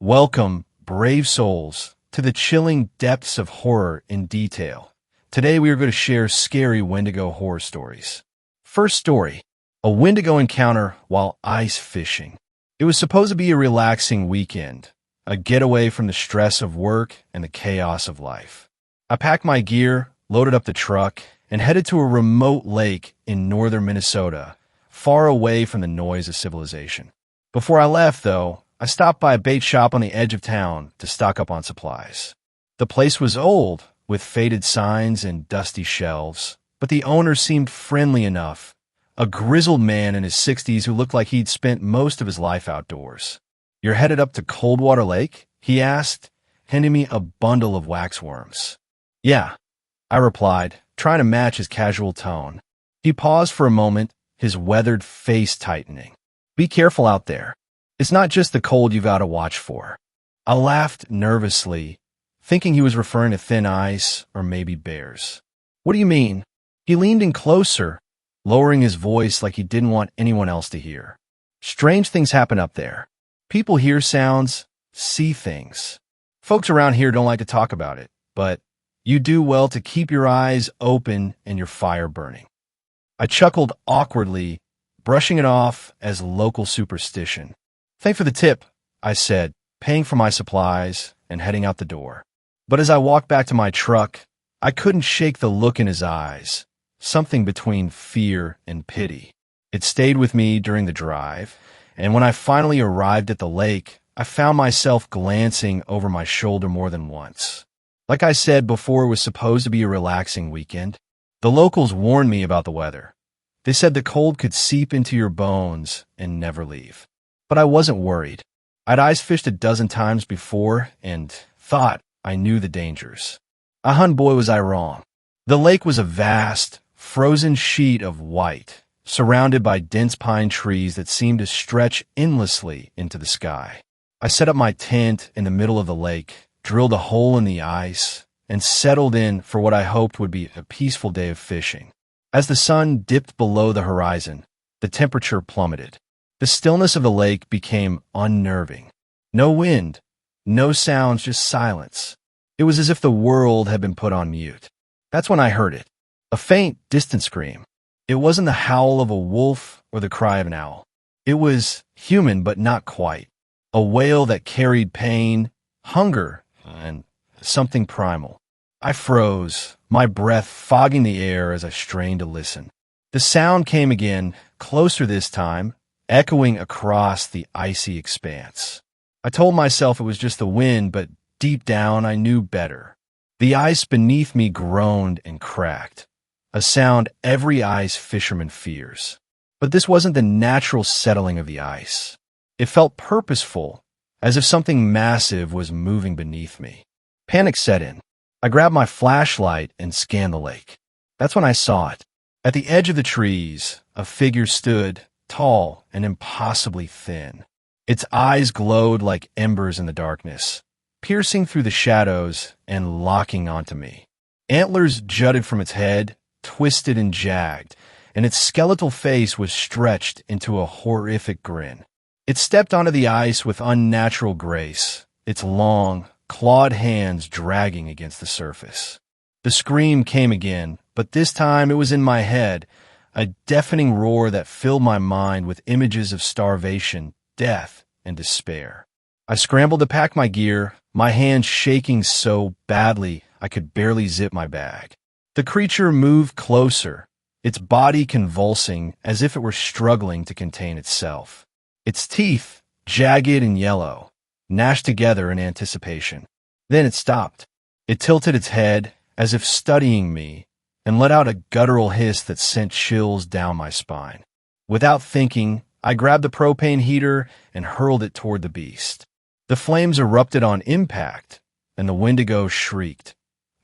Welcome, brave souls, to the chilling depths of horror in detail. Today we are going to share scary Wendigo horror stories. First story, a Wendigo encounter while ice fishing. It was supposed to be a relaxing weekend, a getaway from the stress of work and the chaos of life. I packed my gear, loaded up the truck, and headed to a remote lake in northern Minnesota, far away from the noise of civilization. Before I left, though, I stopped by a bait shop on the edge of town to stock up on supplies. The place was old, with faded signs and dusty shelves, but the owner seemed friendly enough, a grizzled man in his 60s who looked like he'd spent most of his life outdoors. "You're headed up to Coldwater Lake?" he asked, handing me a bundle of waxworms. "Yeah," I replied, trying to match his casual tone. He paused for a moment, his weathered face tightening. "Be careful out there. It's not just the cold you've got to watch for." I laughed nervously, thinking he was referring to thin ice or maybe bears. "What do you mean?" He leaned in closer, lowering his voice like he didn't want anyone else to hear. "Strange things happen up there. People hear sounds, see things. Folks around here don't like to talk about it, but you do well to keep your eyes open and your fire burning." I chuckled awkwardly, brushing it off as local superstition. "Thanks for the tip," I said, paying for my supplies and heading out the door. But as I walked back to my truck, I couldn't shake the look in his eyes, something between fear and pity. It stayed with me during the drive, and when I finally arrived at the lake, I found myself glancing over my shoulder more than once. Like I said before, it was supposed to be a relaxing weekend. The locals warned me about the weather. They said the cold could seep into your bones and never leave. But I wasn't worried. I'd ice fished a dozen times before and thought I knew the dangers. Boy, was I wrong. The lake was a vast, frozen sheet of white, surrounded by dense pine trees that seemed to stretch endlessly into the sky. I set up my tent in the middle of the lake, drilled a hole in the ice, and settled in for what I hoped would be a peaceful day of fishing. As the sun dipped below the horizon, the temperature plummeted. The stillness of the lake became unnerving. No wind, no sounds, just silence. It was as if the world had been put on mute. That's when I heard it. A faint, distant scream. It wasn't the howl of a wolf or the cry of an owl. It was human, but not quite. A wail that carried pain, hunger, and something primal. I froze, my breath fogging the air as I strained to listen. The sound came again, closer this time, echoing across the icy expanse. I told myself it was just the wind, but deep down I knew better. The ice beneath me groaned and cracked, a sound every ice fisherman fears. But this wasn't the natural settling of the ice. It felt purposeful, as if something massive was moving beneath me. Panic set in. I grabbed my flashlight and scanned the lake. That's when I saw it. At the edge of the trees, a figure stood, tall and impossibly thin. Its eyes glowed like embers in the darkness, piercing through the shadows and locking onto me. Antlers jutted from its head, twisted and jagged, and its skeletal face was stretched into a horrific grin. It stepped onto the ice with unnatural grace, its long, clawed hands dragging against the surface. The scream came again, but this time it was in my head, a deafening roar that filled my mind with images of starvation, death, and despair. I scrambled to pack my gear, my hands shaking so badly I could barely zip my bag. The creature moved closer, its body convulsing as if it were struggling to contain itself. Its teeth, jagged and yellow, gnashed together in anticipation. Then it stopped. It tilted its head, as if studying me, and let out a guttural hiss that sent chills down my spine. Without thinking, I grabbed the propane heater and hurled it toward the beast. The flames erupted on impact, and the Wendigo shrieked,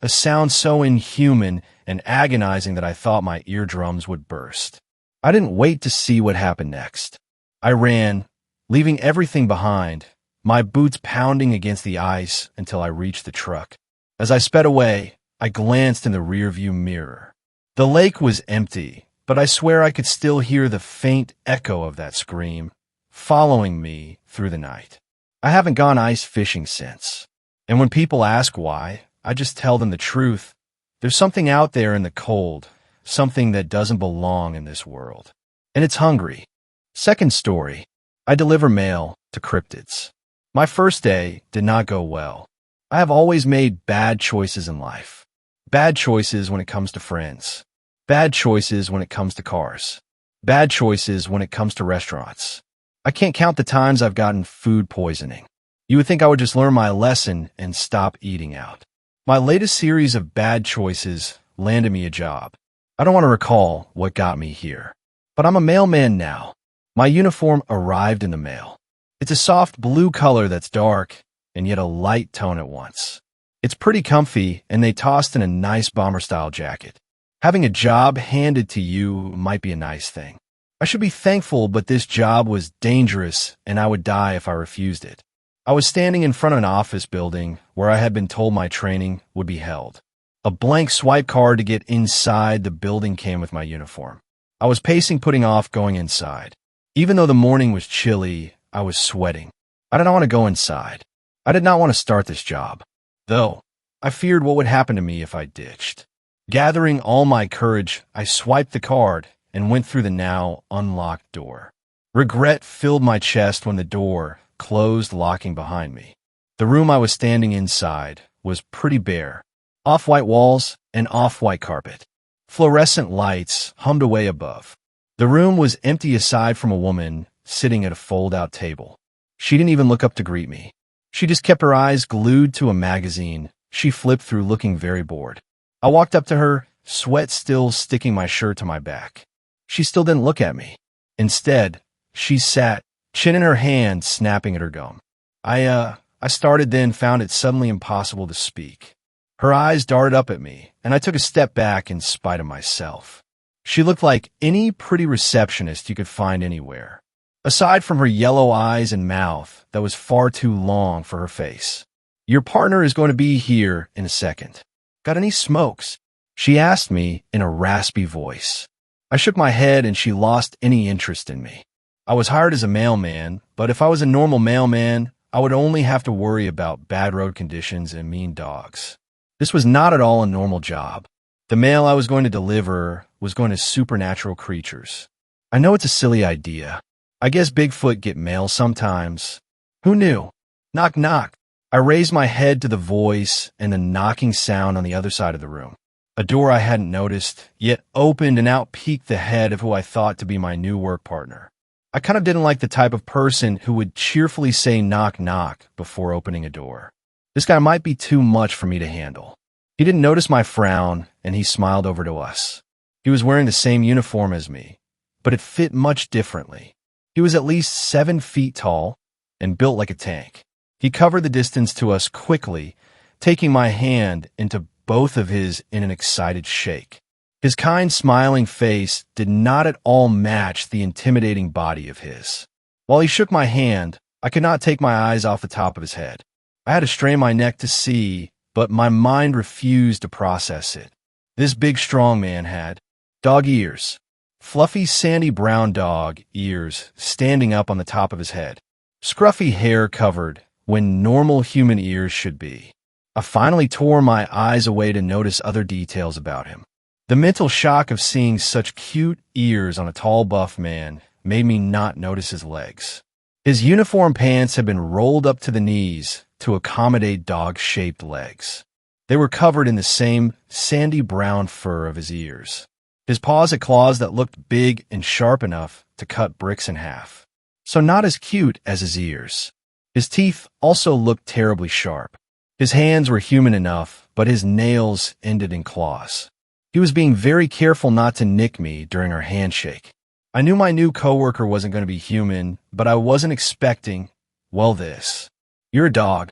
a sound so inhuman and agonizing that I thought my eardrums would burst. I didn't wait to see what happened next. I ran, leaving everything behind, my boots pounding against the ice until I reached the truck. As I sped away, I glanced in the rearview mirror. The lake was empty, but I swear I could still hear the faint echo of that scream, following me through the night. I haven't gone ice fishing since. And when people ask why, I just tell them the truth. There's something out there in the cold, something that doesn't belong in this world. And it's hungry. Second story. I deliver mail to cryptids. My first day did not go well. I have always made bad choices in life. Bad choices when it comes to friends. Bad choices when it comes to cars. Bad choices when it comes to restaurants. I can't count the times I've gotten food poisoning. You would think I would just learn my lesson and stop eating out. My latest series of bad choices landed me a job. I don't want to recall what got me here, but I'm a mailman now. My uniform arrived in the mail. It's a soft blue color that's dark and yet a light tone at once. It's pretty comfy, and they tossed in a nice bomber-style jacket. Having a job handed to you might be a nice thing. I should be thankful, but this job was dangerous, and I would die if I refused it. I was standing in front of an office building where I had been told my training would be held. A blank swipe card to get inside the building came with my uniform. I was pacing, putting off going inside. Even though the morning was chilly, I was sweating. I did not want to go inside. I did not want to start this job, though I feared what would happen to me if I ditched. Gathering all my courage, I swiped the card and went through the now unlocked door. Regret filled my chest when the door closed, locking behind me. The room I was standing inside was pretty bare. Off-white walls and off-white carpet. Fluorescent lights hummed away above. The room was empty aside from a woman sitting at a fold-out table. She didn't even look up to greet me. She just kept her eyes glued to a magazine she flipped through, looking very bored. I walked up to her, sweat still sticking my shirt to my back. She still didn't look at me. Instead, she sat, chin in her hand, snapping at her gum. I started, then found it suddenly impossible to speak. Her eyes darted up at me, and I took a step back in spite of myself. She looked like any pretty receptionist you could find anywhere, aside from her yellow eyes and mouth that was far too long for her face. Your partner is going to be here in a second. Got any smokes? She asked me in a raspy voice. I shook my head, and she lost any interest in me. I was hired as a mailman, but if I was a normal mailman, I would only have to worry about bad road conditions and mean dogs. This was not at all a normal job. The mail I was going to deliver was going to supernatural creatures. I know it's a silly idea. I guess Bigfoot get mail sometimes. Who knew? Knock, knock. I raised my head to the voice and the knocking sound on the other side of the room. A door I hadn't noticed, yet opened, and out peeked the head of who I thought to be my new work partner. I kind of didn't like the type of person who would cheerfully say knock, knock before opening a door. This guy might be too much for me to handle. He didn't notice my frown, and he smiled over to us. He was wearing the same uniform as me, but it fit much differently. He was at least 7 feet tall and built like a tank. He covered the distance to us quickly, taking my hand into both of his in an excited shake. His kind, smiling face did not at all match the intimidating body of his. While he shook my hand, I could not take my eyes off the top of his head. I had to strain my neck to see, but my mind refused to process it. This big, strong man had dog ears, fluffy, sandy brown dog ears standing up on the top of his head, scruffy hair covered when normal human ears should be. I finally tore my eyes away to notice other details about him. The mental shock of seeing such cute ears on a tall, buff man made me not notice his legs. His uniform pants had been rolled up to the knees to accommodate dog-shaped legs. They were covered in the same sandy brown fur of his ears. His paws had claws that looked big and sharp enough to cut bricks in half. So not as cute as his ears. His teeth also looked terribly sharp. His hands were human enough, but his nails ended in claws. He was being very careful not to nick me during our handshake. I knew my new coworker wasn't going to be human, but I wasn't expecting, well, this. You're a dog.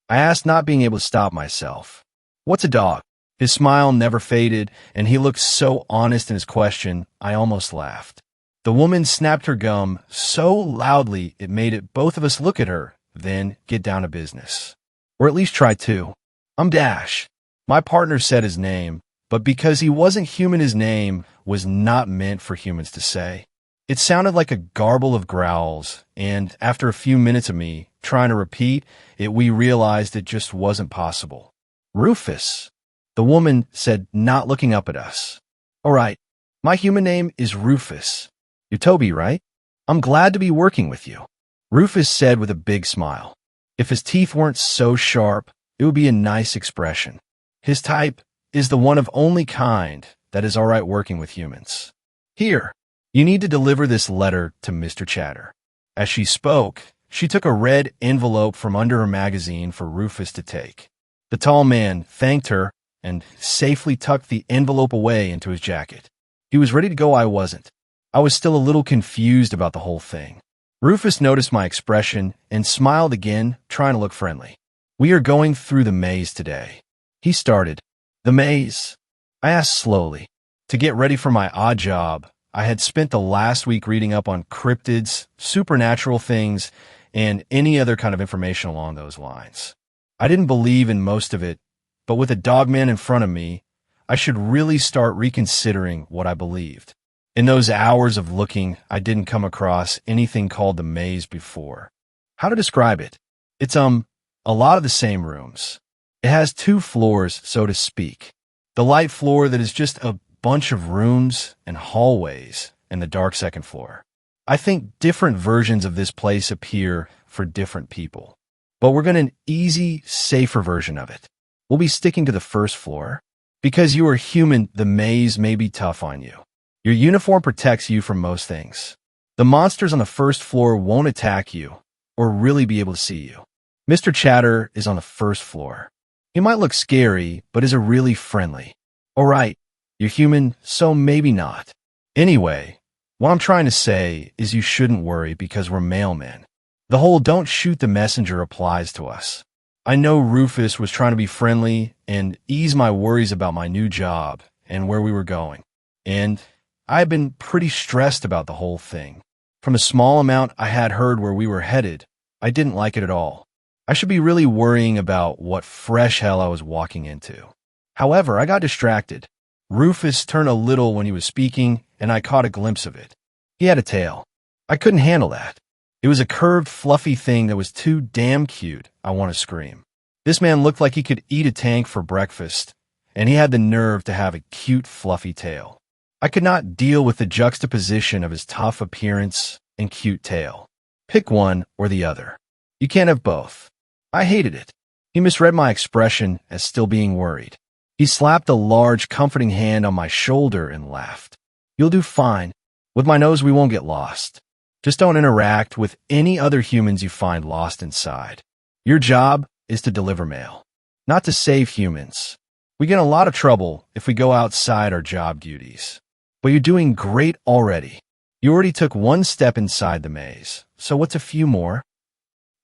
I asked, not being able to stop myself. What's a dog? His smile never faded, and he looked so honest in his question, I almost laughed. The woman snapped her gum so loudly it made it both of us look at her, then get down to business. Or at least try to. I'm Dash. My partner said his name, but because he wasn't human, his name was not meant for humans to say. It sounded like a garble of growls, and after a few minutes of me trying to repeat it, we realized it just wasn't possible. Rufus, the woman said, not looking up at us. All right, my human name is Rufus. You're Toby, right? I'm glad to be working with you. Rufus said with a big smile. If his teeth weren't so sharp, it would be a nice expression. His type is the one of only kind that is all right working with humans. Here, you need to deliver this letter to Mr. Chatter. As she spoke, she took a red envelope from under her magazine for Rufus to take. The tall man thanked her and safely tucked the envelope away into his jacket. He was ready to go. I wasn't. I was still a little confused about the whole thing. Rufus noticed my expression and smiled again, trying to look friendly. We are going through the maze today. He started. The maze? I asked slowly. To get ready for my odd job, I had spent the last week reading up on cryptids, supernatural things, and any other kind of information along those lines. I didn't believe in most of it, but with a dogman in front of me, I should really start reconsidering what I believed. In those hours of looking, I didn't come across anything called the maze before. How to describe it? It's a lot of the same rooms. It has 2 floors, so to speak. The light floor that is just a bunch of rooms and hallways, and the dark second floor. I think different versions of this place appear for different people. But we're going to an easy, safer version of it. We'll be sticking to the first floor. Because you are human, the maze may be tough on you. Your uniform protects you from most things. The monsters on the first floor won't attack you or really be able to see you. Mr. Chatter is on the first floor. He might look scary, but is really friendly. All right, you're human, so maybe not. Anyway, what I'm trying to say is you shouldn't worry because we're mailmen. The whole don't shoot the messenger applies to us. I know Rufus was trying to be friendly and ease my worries about my new job and where we were going. And I've been pretty stressed about the whole thing. From a small amount I had heard where we were headed, I didn't like it at all. I should be really worrying about what fresh hell I was walking into. However, I got distracted. Rufus turned a little when he was speaking, and I caught a glimpse of it. He had a tail. I couldn't handle that. It was a curved, fluffy thing that was too damn cute. I want to scream. This man looked like he could eat a tank for breakfast, and he had the nerve to have a cute, fluffy tail. I could not deal with the juxtaposition of his tough appearance and cute tail. Pick one or the other. You can't have both. I hated it. He misread my expression as still being worried. He slapped a large, comforting hand on my shoulder and laughed. You'll do fine. With my nose, we won't get lost. Just don't interact with any other humans you find lost inside. Your job is to deliver mail, not to save humans. We get in a lot of trouble if we go outside our job duties. But you're doing great already. You already took one step inside the maze, so what's a few more?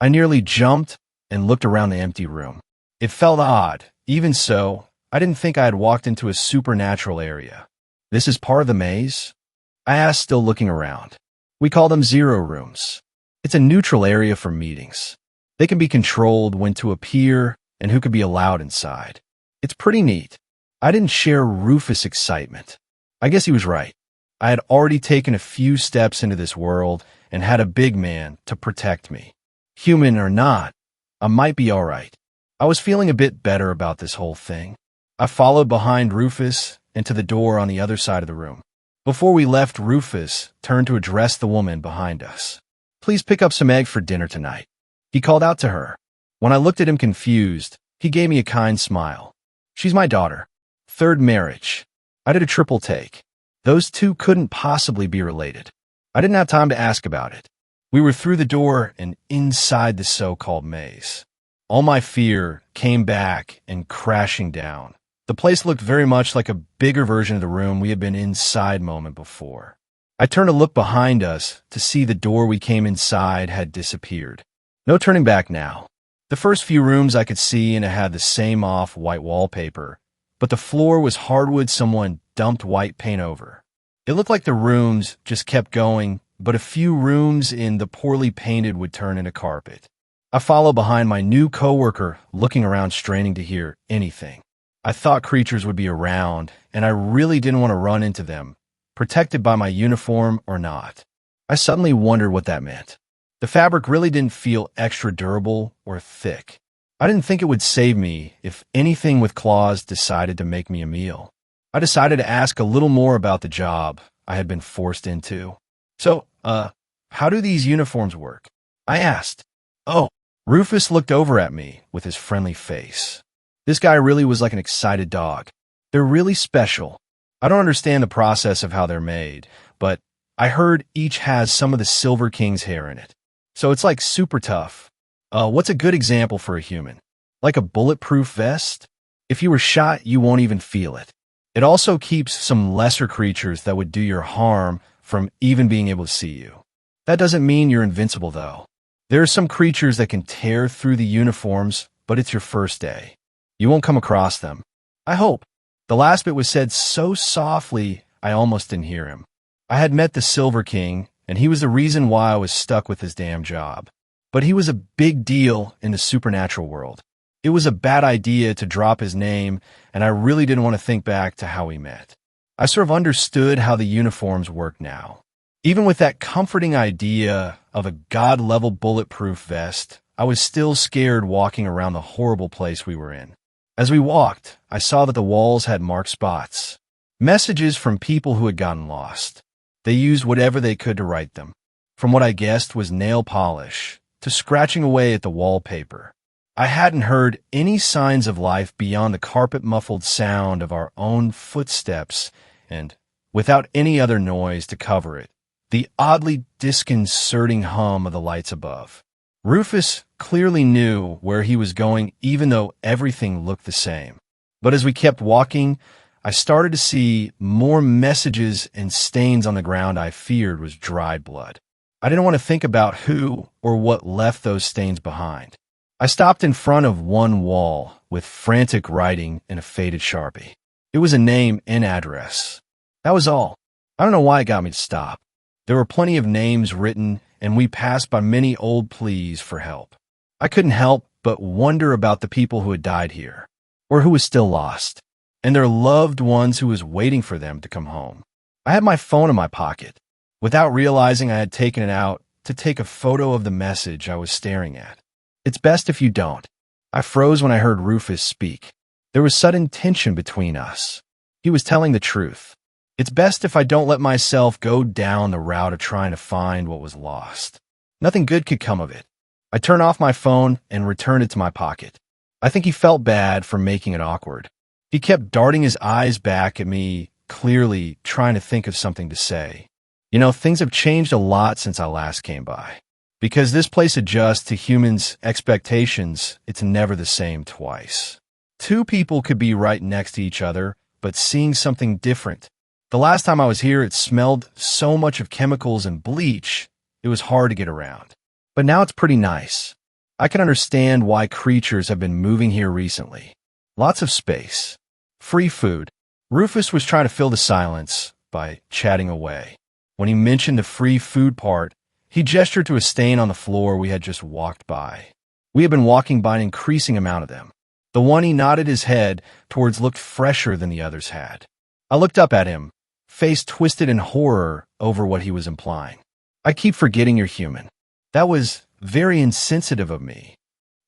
I nearly jumped and looked around the empty room. It felt odd. Even so, I didn't think I had walked into a supernatural area. This is part of the maze? I asked, still looking around. We call them zero rooms. It's a neutral area for meetings. They can be controlled when to appear and who could be allowed inside. It's pretty neat. I didn't share Rufus' excitement. I guess he was right. I had already taken a few steps into this world and had a big man to protect me. Human or not, I might be all right. I was feeling a bit better about this whole thing. I followed behind Rufus and to the door on the other side of the room. Before we left, Rufus turned to address the woman behind us. Please pick up some eggs for dinner tonight. He called out to her. When I looked at him confused, he gave me a kind smile. She's my daughter. 3rd marriage. I did a triple take. Those two couldn't possibly be related. I didn't have time to ask about it. We were through the door and inside the so-called maze. All my fear came back and crashing down. The place looked very much like a bigger version of the room we had been inside moment before. I turned to look behind us to see the door we came inside had disappeared. No turning back now. The first few rooms I could see and it had the same off-white wallpaper, but the floor was hardwood someone dumped white paint over. It looked like the rooms just kept going, but a few rooms in the poorly painted would turn into carpet. I followed behind my new coworker, looking around straining to hear anything. I thought creatures would be around, and I really didn't want to run into them, protected by my uniform or not. I suddenly wondered what that meant. The fabric really didn't feel extra durable or thick. I didn't think it would save me if anything with claws decided to make me a meal. I decided to ask a little more about the job I had been forced into. So, how do these uniforms work? I asked. Oh, Rufus looked over at me with his friendly face. This guy really was like an excited dog. They're really special. I don't understand the process of how they're made, but I heard each has some of the Silver King's hair in it. So it's like super tough. What's a good example for a human? Like a bulletproof vest? If you were shot, you won't even feel it. It also keeps some lesser creatures that would do you harm from even being able to see you. That doesn't mean you're invincible, though. There are some creatures that can tear through the uniforms, but it's your first day. You won't come across them. I hope. The last bit was said so softly, I almost didn't hear him. I had met the Silver King, and he was the reason why I was stuck with his damn job. But he was a big deal in the supernatural world. It was a bad idea to drop his name, and I really didn't want to think back to how we met. I sort of understood how the uniforms work now. Even with that comforting idea of a god-level bulletproof vest, I was still scared walking around the horrible place we were in. As we walked, I saw that the walls had marked spots. Messages from people who had gotten lost. They used whatever they could to write them, from what I guessed was nail polish to scratching away at the wallpaper. I hadn't heard any signs of life beyond the carpet-muffled sound of our own footsteps and, without any other noise to cover it, the oddly disconcerting hum of the lights above. Rufus clearly knew where he was going even though everything looked the same. But as we kept walking, I started to see more messages and stains on the ground I feared was dried blood. I didn't want to think about who or what left those stains behind. I stopped in front of one wall with frantic writing in a faded Sharpie. It was a name and address. That was all. I don't know why it got me to stop. There were plenty of names written, and we passed by many old pleas for help. I couldn't help but wonder about the people who had died here, or who was still lost, and their loved ones who was waiting for them to come home. I had my phone in my pocket. Without realizing I had taken it out to take a photo of the message I was staring at. It's best if you don't. I froze when I heard Rufus speak. There was sudden tension between us. He was telling the truth. It's best if I don't let myself go down the route of trying to find what was lost. Nothing good could come of it. I turned off my phone and returned it to my pocket. I think he felt bad for making it awkward. He kept darting his eyes back at me, clearly trying to think of something to say. You know, things have changed a lot since I last came by. Because this place adjusts to humans' expectations, it's never the same twice. Two people could be right next to each other, but seeing something different. The last time I was here, it smelled so much of chemicals and bleach, it was hard to get around. But now it's pretty nice. I can understand why creatures have been moving here recently. Lots of space. Free food. Rufus was trying to fill the silence by chatting away. When he mentioned the free food part, he gestured to a stain on the floor we had just walked by. We had been walking by an increasing amount of them. The one he nodded his head towards looked fresher than the others had. I looked up at him, face twisted in horror over what he was implying. I keep forgetting you're human. That was very insensitive of me.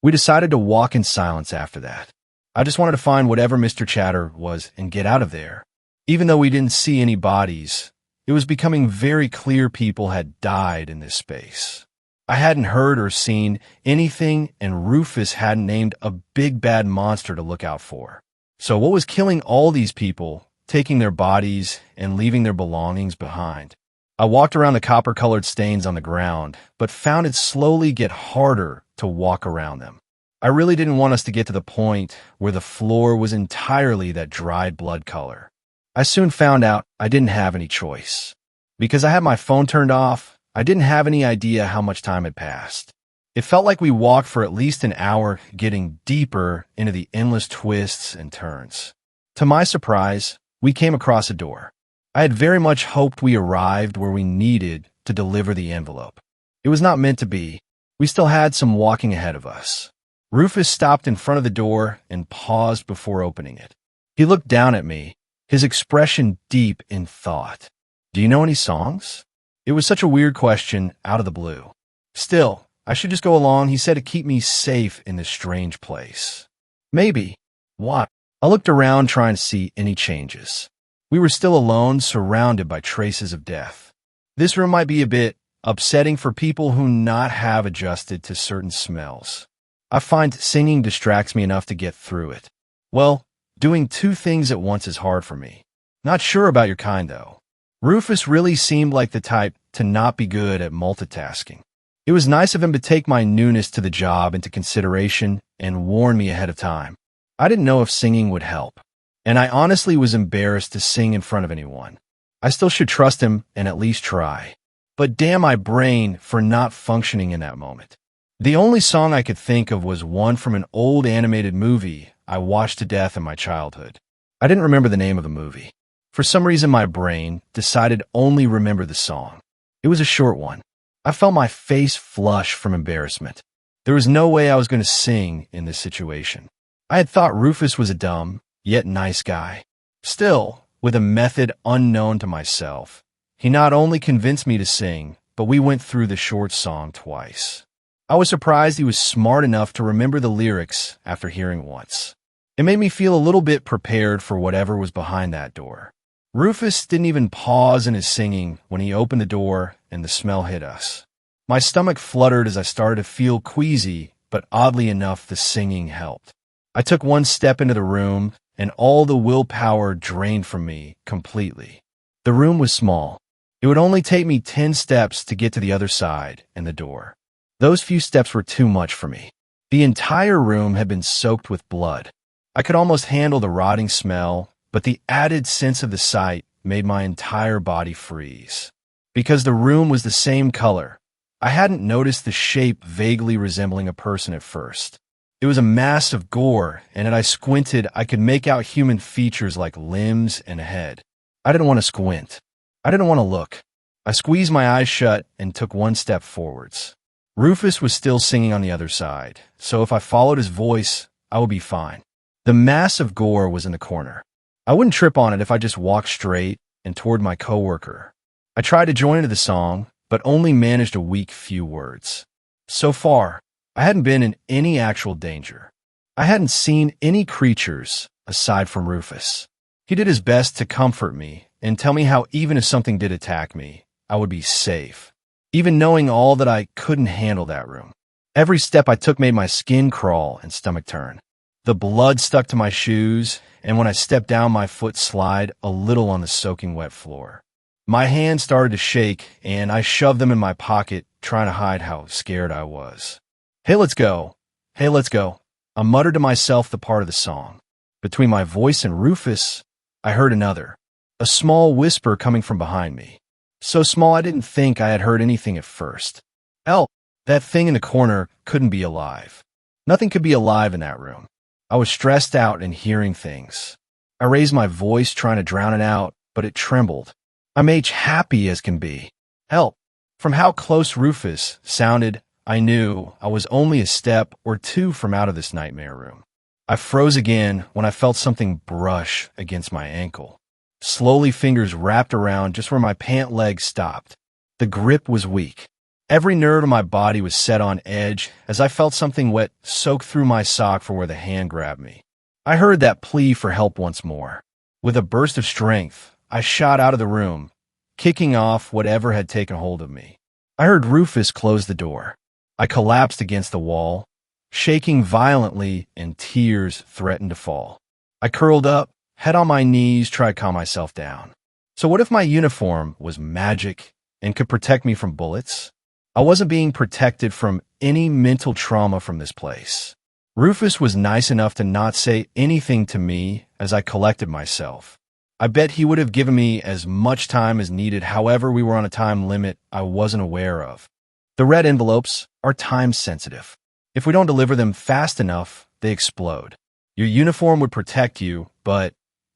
We decided to walk in silence after that. I just wanted to find whatever Mr. Chatter was and get out of there. Even though we didn't see any bodies, it was becoming very clear people had died in this space. I hadn't heard or seen anything, and Rufus hadn't named a big bad monster to look out for. So what was killing all these people, taking their bodies and leaving their belongings behind? I walked around the copper-colored stains on the ground, but found it slowly get harder to walk around them. I really didn't want us to get to the point where the floor was entirely that dried blood color. I soon found out I didn't have any choice. Because I had my phone turned off, I didn't have any idea how much time had passed. It felt like we walked for at least an hour, getting deeper into the endless twists and turns. To my surprise, we came across a door. I had very much hoped we arrived where we needed to deliver the envelope. It was not meant to be. We still had some walking ahead of us. Rufus stopped in front of the door and paused before opening it. He looked down at me, his expression deep in thought. Do you know any songs? It was such a weird question out of the blue. Still, I should just go along, he said, to keep me safe in this strange place. Maybe. What? I looked around trying to see any changes. We were still alone, surrounded by traces of death. This room might be a bit upsetting for people who not have adjusted to certain smells. I find singing distracts me enough to get through it. Well, doing two things at once is hard for me. Not sure about your kind, though. Rufus really seemed like the type to not be good at multitasking. It was nice of him to take my newness to the job into consideration and warn me ahead of time. I didn't know if singing would help, and I honestly was embarrassed to sing in front of anyone. I still should trust him and at least try. But damn my brain for not functioning in that moment. The only song I could think of was one from an old animated movie I watched to death in my childhood. I didn't remember the name of the movie. For some reason, my brain decided to only remember the song. It was a short one. I felt my face flush from embarrassment. There was no way I was going to sing in this situation. I had thought Rufus was a dumb, yet nice guy. Still, with a method unknown to myself, he not only convinced me to sing, but we went through the short song twice. I was surprised he was smart enough to remember the lyrics after hearing once. It made me feel a little bit prepared for whatever was behind that door. Rufus didn't even pause in his singing when he opened the door and the smell hit us. My stomach fluttered as I started to feel queasy, but oddly enough, the singing helped. I took one step into the room, and all the willpower drained from me completely. The room was small. It would only take me 10 steps to get to the other side and the door. Those few steps were too much for me. The entire room had been soaked with blood. I could almost handle the rotting smell, but the added sense of the sight made my entire body freeze. Because the room was the same color, I hadn't noticed the shape vaguely resembling a person at first. It was a mass of gore, and as I squinted, I could make out human features like limbs and a head. I didn't want to squint. I didn't want to look. I squeezed my eyes shut and took one step forwards. Rufus was still singing on the other side, so if I followed his voice, I would be fine. The mass of gore was in the corner. I wouldn't trip on it if I just walked straight and toward my coworker. I tried to join into the song, but only managed a weak few words. So far, I hadn't been in any actual danger. I hadn't seen any creatures aside from Rufus. He did his best to comfort me and tell me how even if something did attack me, I would be safe, even knowing all that I couldn't handle that room. Every step I took made my skin crawl and stomach turn. The blood stuck to my shoes, and when I stepped down, my foot slid a little on the soaking wet floor. My hands started to shake, and I shoved them in my pocket, trying to hide how scared I was. Hey, let's go. Hey, let's go. I muttered to myself the part of the song. Between my voice and Rufus, I heard another, a small whisper coming from behind me. So small I didn't think I had heard anything at first. Hell, that thing in the corner couldn't be alive. Nothing could be alive in that room. I was stressed out and hearing things. I raised my voice trying to drown it out, but it trembled. I'm happy as can be. Help. From how close Rufus sounded, I knew I was only a step or two from out of this nightmare room. I froze again when I felt something brush against my ankle. Slowly, fingers wrapped around just where my pant leg stopped. The grip was weak. Every nerve in my body was set on edge as I felt something wet soak through my sock from where the hand grabbed me. I heard that plea for help once more. With a burst of strength, I shot out of the room, kicking off whatever had taken hold of me. I heard Rufus close the door. I collapsed against the wall, shaking violently, and tears threatened to fall. I curled up, head on my knees, tried to calm myself down. So what if my uniform was magic and could protect me from bullets? I wasn't being protected from any mental trauma from this place. Rufus was nice enough to not say anything to me as I collected myself. I bet he would have given me as much time as needed, however we were on a time limit I wasn't aware of. The red envelopes are time sensitive. If we don't deliver them fast enough, they explode. Your uniform would protect you, but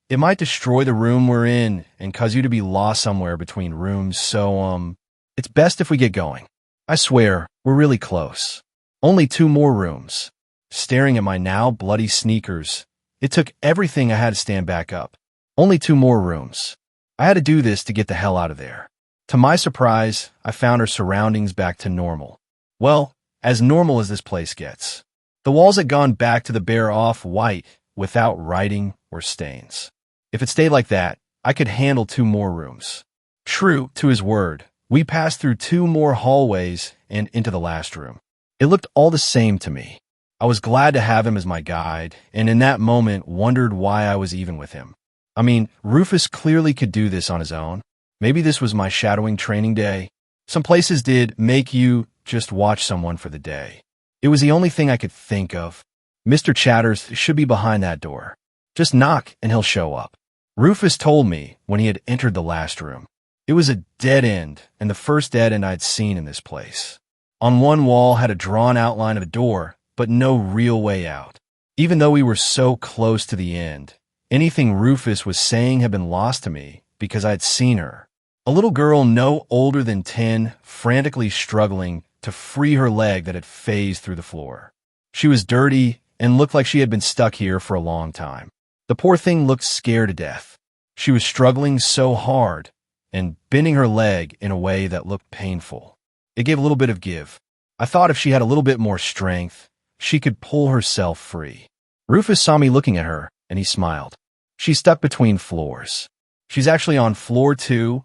it might destroy the room we're in and cause you to be lost somewhere between rooms, so it's best if we get going. I swear, we're really close. Only 2 more rooms. Staring at my now bloody sneakers, it took everything I had to stand back up. Only 2 more rooms. I had to do this to get the hell out of there. To my surprise, I found her surroundings back to normal. Well, as normal as this place gets. The walls had gone back to the bare off-white without writing or stains. If it stayed like that, I could handle 2 more rooms. True to his word, we passed through 2 more hallways and into the last room. It looked all the same to me. I was glad to have him as my guide, and in that moment wondered why I was even with him. I mean, Rufus clearly could do this on his own. Maybe this was my shadowing training day. Some places did make you just watch someone for the day. It was the only thing I could think of. Mr. Chatters should be behind that door. Just knock and he'll show up. Rufus told me when he had entered the last room. It was a dead end, and the first dead end I'd seen in this place. On one wall had a drawn outline of a door, but no real way out. Even though we were so close to the end, anything Rufus was saying had been lost to me because I'd seen her. A little girl no older than 10, frantically struggling to free her leg that had phased through the floor. She was dirty and looked like she had been stuck here for a long time. The poor thing looked scared to death. She was struggling so hard and bending her leg in a way that looked painful. It gave a little bit of give. I thought if she had a little bit more strength, she could pull herself free. Rufus saw me looking at her, and he smiled. She's stuck between floors. She's actually on floor 2,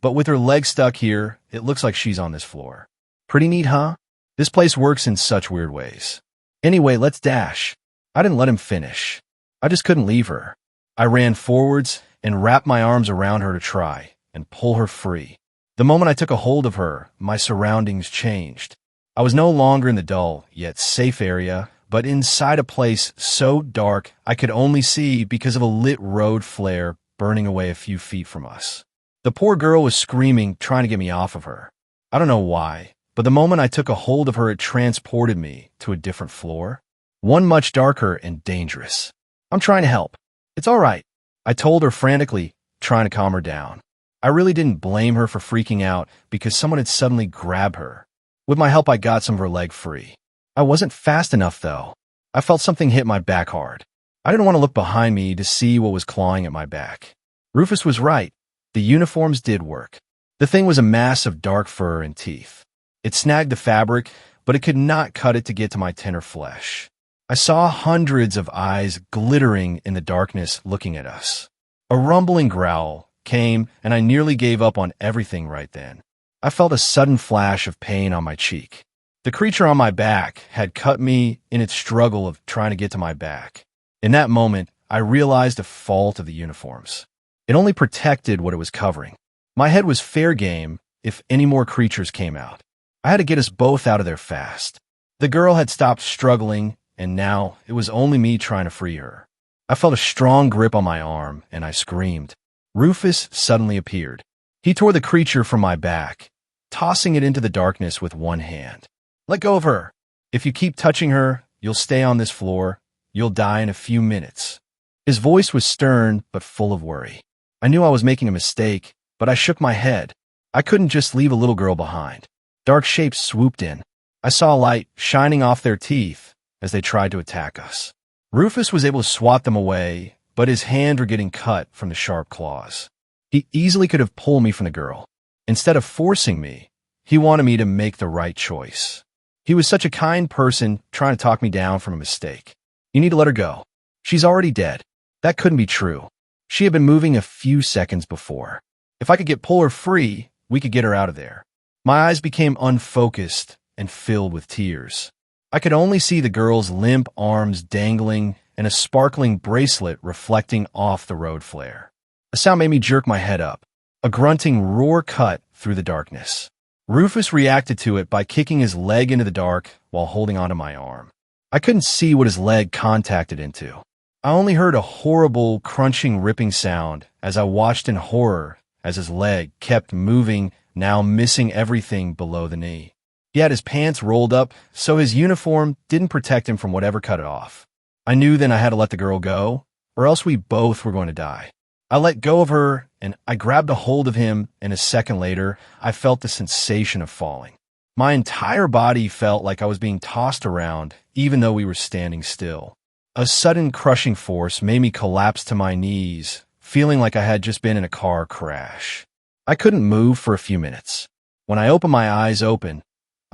but with her leg stuck here, it looks like she's on this floor. Pretty neat, huh? This place works in such weird ways. Anyway, let's dash. I didn't let him finish. I just couldn't leave her. I ran forwards and wrapped my arms around her to try and pull her free. The moment I took a hold of her, my surroundings changed. I was no longer in the dull, yet safe area, but inside a place so dark I could only see because of a lit road flare burning away a few feet from us. The poor girl was screaming, trying to get me off of her. I don't know why, but the moment I took a hold of her, it transported me to a different floor, one much darker and dangerous. I'm trying to help. It's all right, I told her frantically, trying to calm her down. I really didn't blame her for freaking out because someone had suddenly grabbed her. With my help, I got some of her leg free. I wasn't fast enough, though. I felt something hit my back hard. I didn't want to look behind me to see what was clawing at my back. Rufus was right. The uniforms did work. The thing was a mass of dark fur and teeth. It snagged the fabric, but it could not cut it to get to my tender flesh. I saw hundreds of eyes glittering in the darkness looking at us. A rumbling growl came, and I nearly gave up on everything right then. I felt a sudden flash of pain on my cheek. The creature on my back had cut me in its struggle of trying to get to my back. In that moment, I realized the fault of the uniforms. It only protected what it was covering. My head was fair game if any more creatures came out. I had to get us both out of there fast. The girl had stopped struggling, and now it was only me trying to free her. I felt a strong grip on my arm, and I screamed. Rufus suddenly appeared. He tore the creature from my back, tossing it into the darkness with one hand. Let go of her. If you keep touching her, you'll stay on this floor. You'll die in a few minutes. His voice was stern, but full of worry. I knew I was making a mistake, but I shook my head. I couldn't just leave a little girl behind. Dark shapes swooped in. I saw light shining off their teeth as they tried to attack us. Rufus was able to swat them away, but his hands were getting cut from the sharp claws. He easily could have pulled me from the girl. Instead of forcing me, he wanted me to make the right choice. He was such a kind person trying to talk me down from a mistake. You need to let her go. She's already dead. That couldn't be true. She had been moving a few seconds before. If I could pull her free, we could get her out of there. My eyes became unfocused and filled with tears. I could only see the girl's limp arms dangling and a sparkling bracelet reflecting off the road flare. A sound made me jerk my head up. A grunting roar cut through the darkness. Rufus reacted to it by kicking his leg into the dark while holding onto my arm. I couldn't see what his leg contacted into. I only heard a horrible, crunching, ripping sound as I watched in horror as his leg kept moving, now missing everything below the knee. He had his pants rolled up, so his uniform didn't protect him from whatever cut it off. I knew then I had to let the girl go, or else we both were going to die. I let go of her, and I grabbed a hold of him, and a second later, I felt the sensation of falling. My entire body felt like I was being tossed around, even though we were standing still. A sudden crushing force made me collapse to my knees, feeling like I had just been in a car crash. I couldn't move for a few minutes. When I opened my eyes open,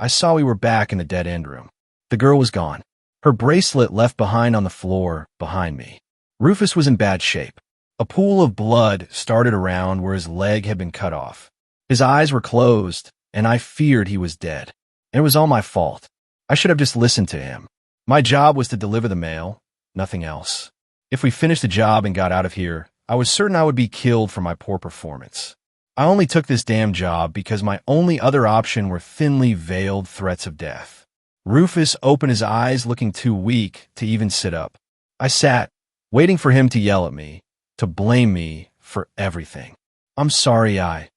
I saw we were back in the dead-end room. The girl was gone. Her bracelet left behind on the floor behind me. Rufus was in bad shape. A pool of blood started around where his leg had been cut off. His eyes were closed, and I feared he was dead. It was all my fault. I should have just listened to him. My job was to deliver the mail, nothing else. If we finished the job and got out of here, I was certain I would be killed for my poor performance. I only took this damn job because my only other option were thinly veiled threats of death. Rufus opened his eyes looking too weak to even sit up. I sat, waiting for him to yell at me, to blame me for everything. I'm sorry, I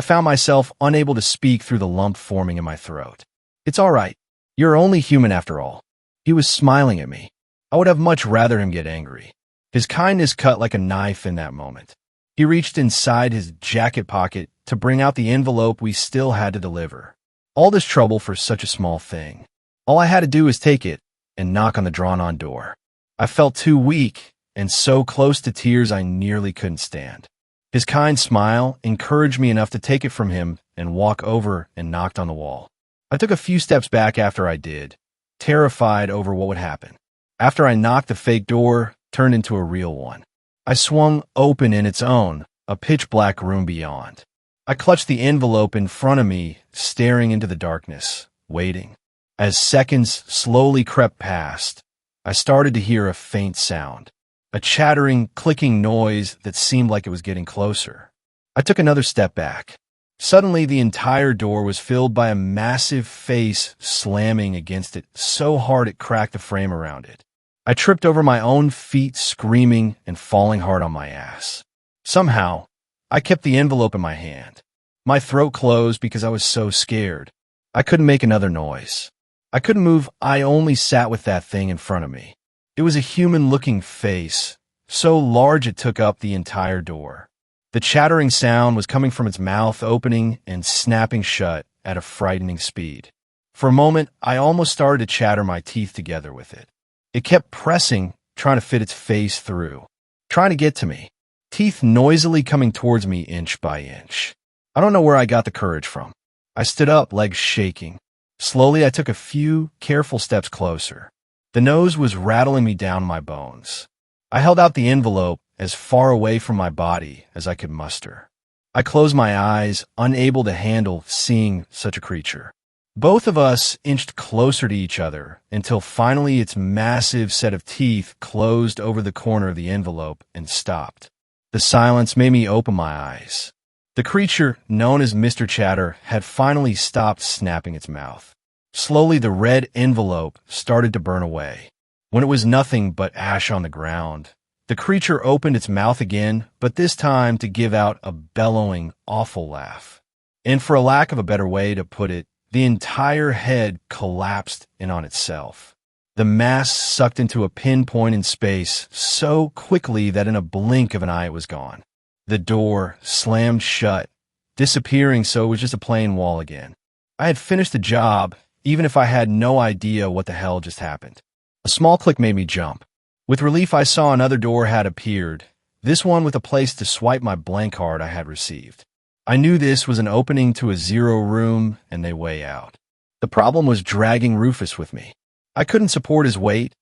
found myself unable to speak through the lump forming in my throat. It's all right. You're only human after all. He was smiling at me. I would have much rather him get angry. His kindness cut like a knife in that moment. He reached inside his jacket pocket to bring out the envelope we still had to deliver. All this trouble for such a small thing. All I had to do was take it and knock on the drawn-on door. I felt too weak and so close to tears I nearly couldn't stand. His kind smile encouraged me enough to take it from him and walk over and knocked on the wall. I took a few steps back after I did, terrified over what would happen. After I knocked, the fake door turned into a real one. I swung open in its own, a pitch-black room beyond. I clutched the envelope in front of me, staring into the darkness, waiting. As seconds slowly crept past, I started to hear a faint sound, a chattering, clicking noise that seemed like it was getting closer. I took another step back. Suddenly, the entire door was filled by a massive face slamming against it so hard it cracked the frame around it. I tripped over my own feet, screaming and falling hard on my ass. Somehow, I kept the envelope in my hand. My throat closed because I was so scared. I couldn't make another noise. I couldn't move. I only sat with that thing in front of me. It was a human-looking face, so large it took up the entire door. The chattering sound was coming from its mouth opening and snapping shut at a frightening speed. For a moment, I almost started to chatter my teeth together with it. It kept pressing, trying to fit its face through, trying to get to me, teeth noisily coming towards me inch by inch. I don't know where I got the courage from. I stood up, legs shaking. Slowly, I took a few careful steps closer. The nose was rattling me down my bones. I held out the envelope as far away from my body as I could muster. I closed my eyes, unable to handle seeing such a creature. Both of us inched closer to each other until finally its massive set of teeth closed over the corner of the envelope and stopped. The silence made me open my eyes. The creature, known as Mr. Chatter, had finally stopped snapping its mouth. Slowly, the red envelope started to burn away. When it was nothing but ash on the ground, the creature opened its mouth again, but this time to give out a bellowing, awful laugh. And for a lack of a better way to put it, the entire head collapsed in on itself. The mass sucked into a pinpoint in space so quickly that in a blink of an eye it was gone. The door slammed shut, disappearing so it was just a plain wall again. I had finished the job, even if I had no idea what the hell just happened. A small click made me jump. With relief, I saw another door had appeared, this one with a place to swipe my blank card I had received. I knew this was an opening to a zero room and a way out. The problem was dragging Rufus with me. I couldn't support his weight,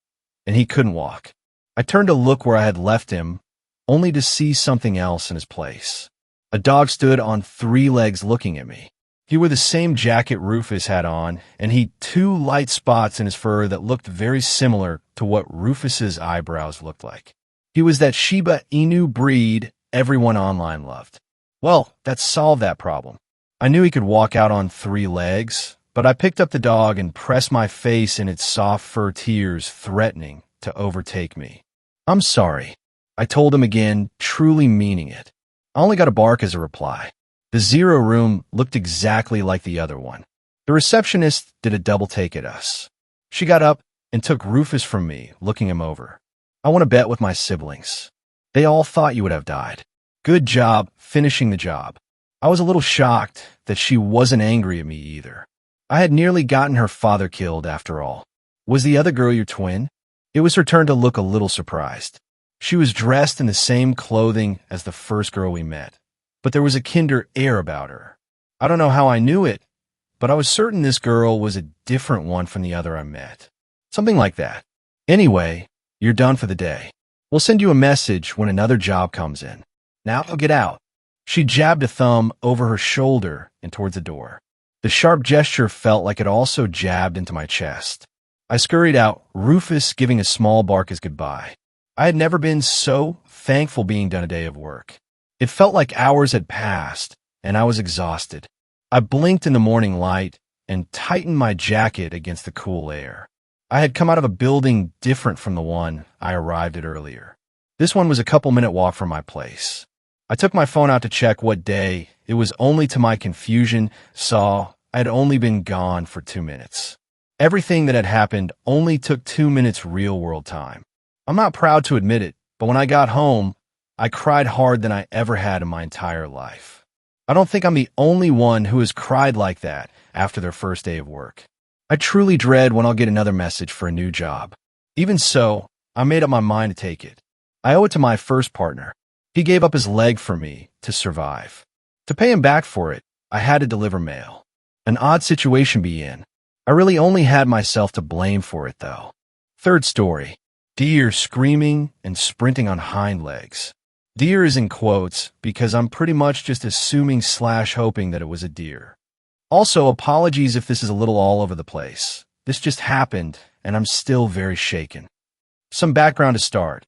and he couldn't walk. I turned to look where I had left him, only to see something else in his place. A dog stood on 3 legs looking at me. He wore the same jacket Rufus had on, and he had 2 light spots in his fur that looked very similar to what Rufus's eyebrows looked like. He was that Shiba Inu breed everyone online loved. Well, that solved that problem. I knew he could walk out on 3 legs, but I picked up the dog and pressed my face in its soft fur tears, threatening to overtake me. I'm sorry, I told him again, truly meaning it. I only got a bark as a reply. The zero room looked exactly like the other one. The receptionist did a double take at us. She got up and took Rufus from me, looking him over. I want to bet with my siblings. They all thought you would have died. Good job finishing the job. I was a little shocked that she wasn't angry at me either. I had nearly gotten her father killed after all. Was the other girl your twin? It was her turn to look a little surprised. She was dressed in the same clothing as the first girl we met. but there was a kinder air about her. I don't know how I knew it, but I was certain this girl was a different one from the other I met. Something like that. Anyway, you're done for the day. We'll send you a message when another job comes in. Now get out. She jabbed a thumb over her shoulder and towards the door. The sharp gesture felt like it also jabbed into my chest. I scurried out, Rufus giving a small bark as goodbye. I had never been so thankful being done a day of work. It felt like hours had passed, and I was exhausted. I blinked in the morning light and tightened my jacket against the cool air. I had come out of a building different from the one I arrived at earlier. This one was a couple-minute walk from my place. I took my phone out to check what day. It was only to my confusion, saw I had only been gone for 2 minutes. Everything that had happened only took 2 minutes real-world time. I'm not proud to admit it, but when I got home, I cried harder than I ever had in my entire life. I don't think I'm the only one who has cried like that after their first day of work. I truly dread when I'll get another message for a new job. Even so, I made up my mind to take it. I owe it to my first partner. He gave up his leg for me to survive. To pay him back for it, I had to deliver mail. An odd situation to be in. I really only had myself to blame for it, though. Third story. Deer screaming and sprinting on hind legs. Deer is in quotes because I'm pretty much just assuming/hoping that it was a deer. Also, apologies if this is a little all over the place. This just happened, and I'm still very shaken. Some background to start.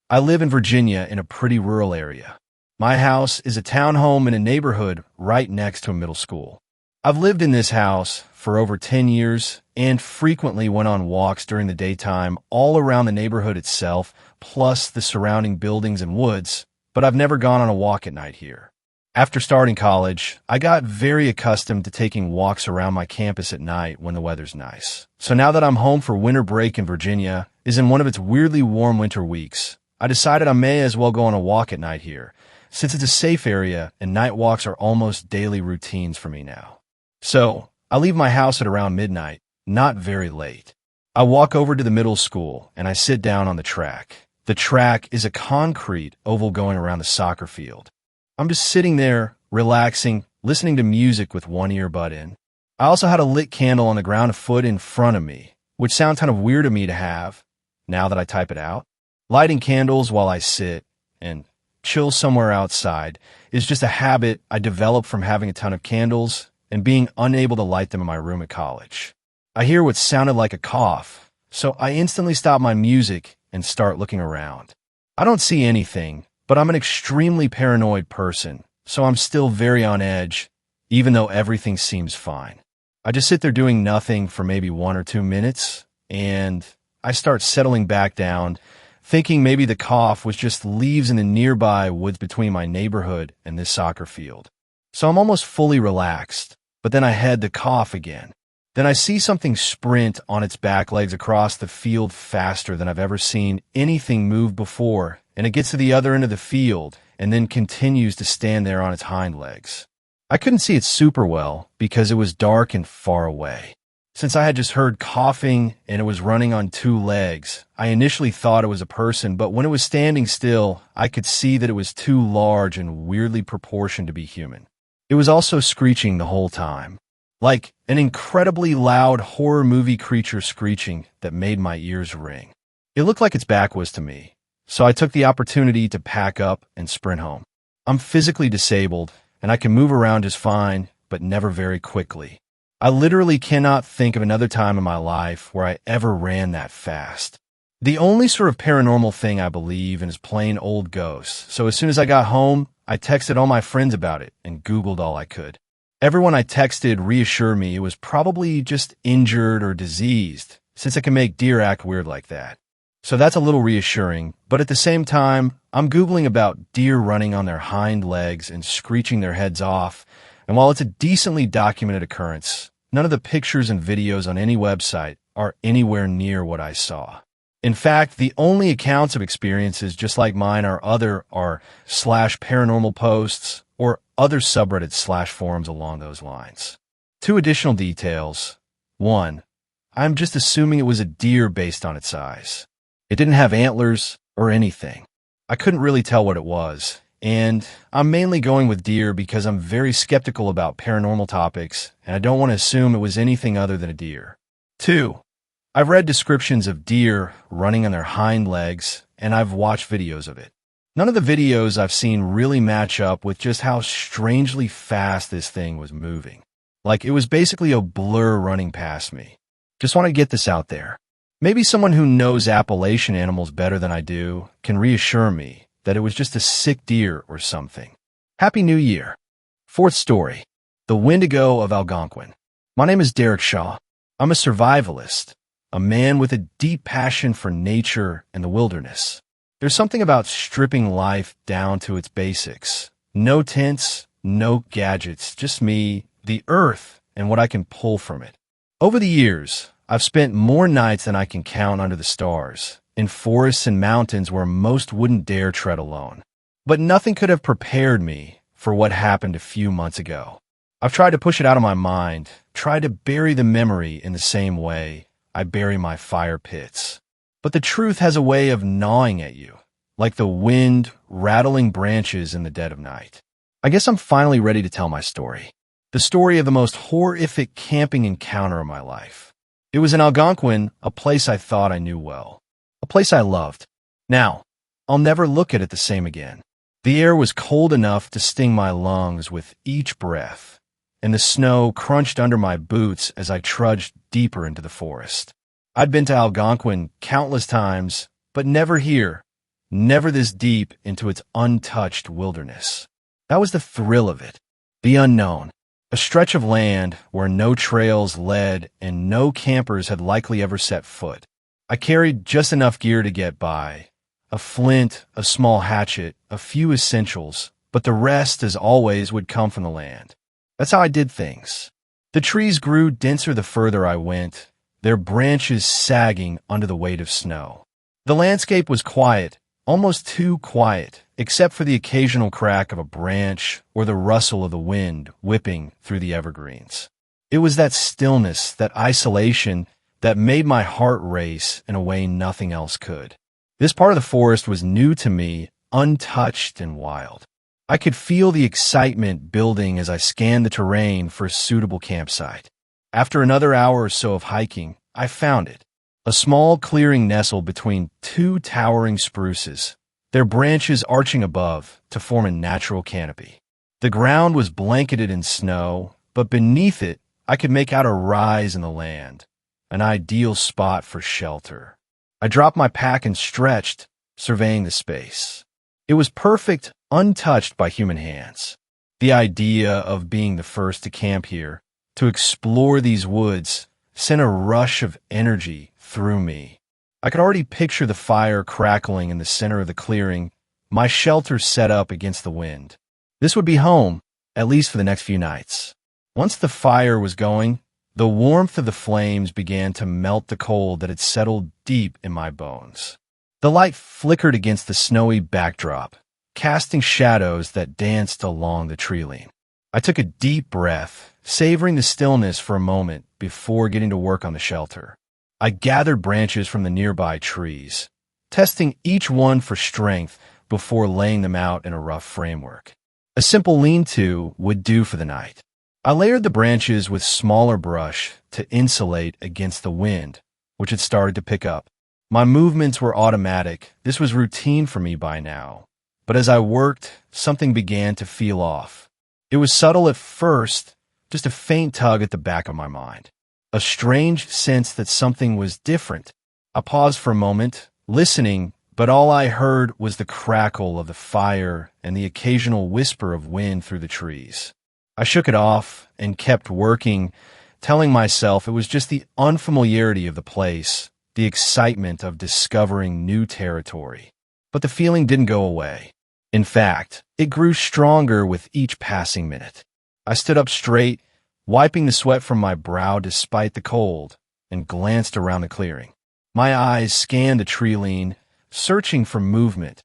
I live in Virginia in a pretty rural area. My house is a townhome in a neighborhood right next to a middle school. I've lived in this house for over 10 years and frequently went on walks during the daytime all around the neighborhood itself, plus the surrounding buildings and woods, but I've never gone on a walk at night here. After starting college, I got very accustomed to taking walks around my campus at night when the weather's nice. So now that I'm home for winter break in Virginia, is in one of its weirdly warm winter weeks, I decided I may as well go on a walk at night here, since it's a safe area and night walks are almost daily routines for me now. So, I leave my house at around midnight, not very late. I walk over to the middle school and I sit down on the track. The track is a concrete oval going around the soccer field. I'm just sitting there, relaxing, listening to music with one earbud in. I also had a lit candle on the ground a foot in front of me, which sounds kind of weird to me to have, now that I type it out. Lighting candles while I sit and chill somewhere outside is just a habit I developed from having a ton of candles and being unable to light them in my room at college. I hear what sounded like a cough, so I instantly stop my music and start looking around. I don't see anything, but I'm an extremely paranoid person, so I'm still very on edge, even though everything seems fine. I just sit there doing nothing for maybe 1 or 2 minutes, and I start settling back down, thinking maybe the cough was just leaves in the nearby woods between my neighborhood and this soccer field. So I'm almost fully relaxed, but then I had the cough again. Then I see something sprint on its back legs across the field faster than I've ever seen anything move before, and it gets to the other end of the field and then continues to stand there on its hind legs. I couldn't see it super well because it was dark and far away. Since I had just heard coughing and it was running on 2 legs, I initially thought it was a person, but when it was standing still, I could see that it was too large and weirdly proportioned to be human. It was also screeching the whole time, like an incredibly loud horror movie creature screeching that made my ears ring. It looked like its back was to me, so I took the opportunity to pack up and sprint home. I'm physically disabled, and I can move around just fine, but never very quickly. I literally cannot think of another time in my life where I ever ran that fast. The only sort of paranormal thing I believe in is plain old ghosts, so as soon as I got home, I texted all my friends about it and Googled all I could. Everyone I texted reassured me it was probably just injured or diseased, since it can make deer act weird like that. So that's a little reassuring, but at the same time, I'm Googling about deer running on their hind legs and screeching their heads off, and while it's a decently documented occurrence, none of the pictures and videos on any website are anywhere near what I saw. In fact, the only accounts of experiences just like mine are /paranormal posts or other subreddits /forums along those lines. 2 additional details. 1, I'm just assuming it was a deer based on its size. It didn't have antlers or anything. I couldn't really tell what it was, And I'm mainly going with deer because I'm very skeptical about paranormal topics, and I don't want to assume it was anything other than a deer. 2. I've read descriptions of deer running on their hind legs, and I've watched videos of it. None of the videos I've seen really match up with just how strangely fast this thing was moving. Like it was basically a blur running past me. Just want to get this out there. Maybe someone who knows Appalachian animals better than I do can reassure me that it was just a sick deer or something. Happy New Year. 4th story. The Wendigo of Algonquin. My name is Derek Shaw. I'm a survivalist, a man with a deep passion for nature and the wilderness. There's something about stripping life down to its basics. No tents, no gadgets, just me, the earth, and what I can pull from it. Over the years, I've spent more nights than I can count under the stars, in forests and mountains where most wouldn't dare tread alone. But nothing could have prepared me for what happened a few months ago. I've tried to push it out of my mind, tried to bury the memory in the same way I bury my fire pits. But the truth has a way of gnawing at you, like the wind rattling branches in the dead of night. I guess I'm finally ready to tell my story. The story of the most horrific camping encounter of my life. It was in Algonquin, a place I thought I knew well. A place I loved. Now, I'll never look at it the same again. The air was cold enough to sting my lungs with each breath, and the snow crunched under my boots as I trudged deeper into the forest. I'd been to Algonquin countless times, but never here, never this deep into its untouched wilderness. That was the thrill of it, the unknown, a stretch of land where no trails led and no campers had likely ever set foot. I carried just enough gear to get by, a flint, a small hatchet, a few essentials, but the rest, as always, would come from the land. That's how I did things. The trees grew denser the further I went, their branches sagging under the weight of snow. The landscape was quiet, almost too quiet, except for the occasional crack of a branch or the rustle of the wind whipping through the evergreens. It was that stillness, that isolation, that made my heart race in a way nothing else could. This part of the forest was new to me, untouched and wild. I could feel the excitement building as I scanned the terrain for a suitable campsite. After another hour or so of hiking, I found it. A small clearing nestled between 2 towering spruces, their branches arching above to form a natural canopy. The ground was blanketed in snow, but beneath it, I could make out a rise in the land, an ideal spot for shelter. I dropped my pack and stretched, surveying the space. It was perfect, untouched by human hands. The idea of being the first to camp here, to explore these woods, sent a rush of energy through me. I could already picture the fire crackling in the center of the clearing, my shelter set up against the wind. This would be home, at least for the next few nights. Once the fire was going, the warmth of the flames began to melt the cold that had settled deep in my bones. The light flickered against the snowy backdrop, casting shadows that danced along the tree line. I took a deep breath, savoring the stillness for a moment before getting to work on the shelter. I gathered branches from the nearby trees, testing each one for strength before laying them out in a rough framework. A simple lean-to would do for the night. I layered the branches with smaller brush to insulate against the wind, which had started to pick up. My movements were automatic. This was routine for me by now. But as I worked, something began to feel off. It was subtle at first, just a faint tug at the back of my mind. A strange sense that something was different. I paused for a moment, listening, but all I heard was the crackle of the fire and the occasional whisper of wind through the trees. I shook it off and kept working, telling myself it was just the unfamiliarity of the place, the excitement of discovering new territory. But the feeling didn't go away. In fact, it grew stronger with each passing minute. I stood up straight, wiping the sweat from my brow despite the cold, and glanced around the clearing. My eyes scanned the tree line, searching for movement,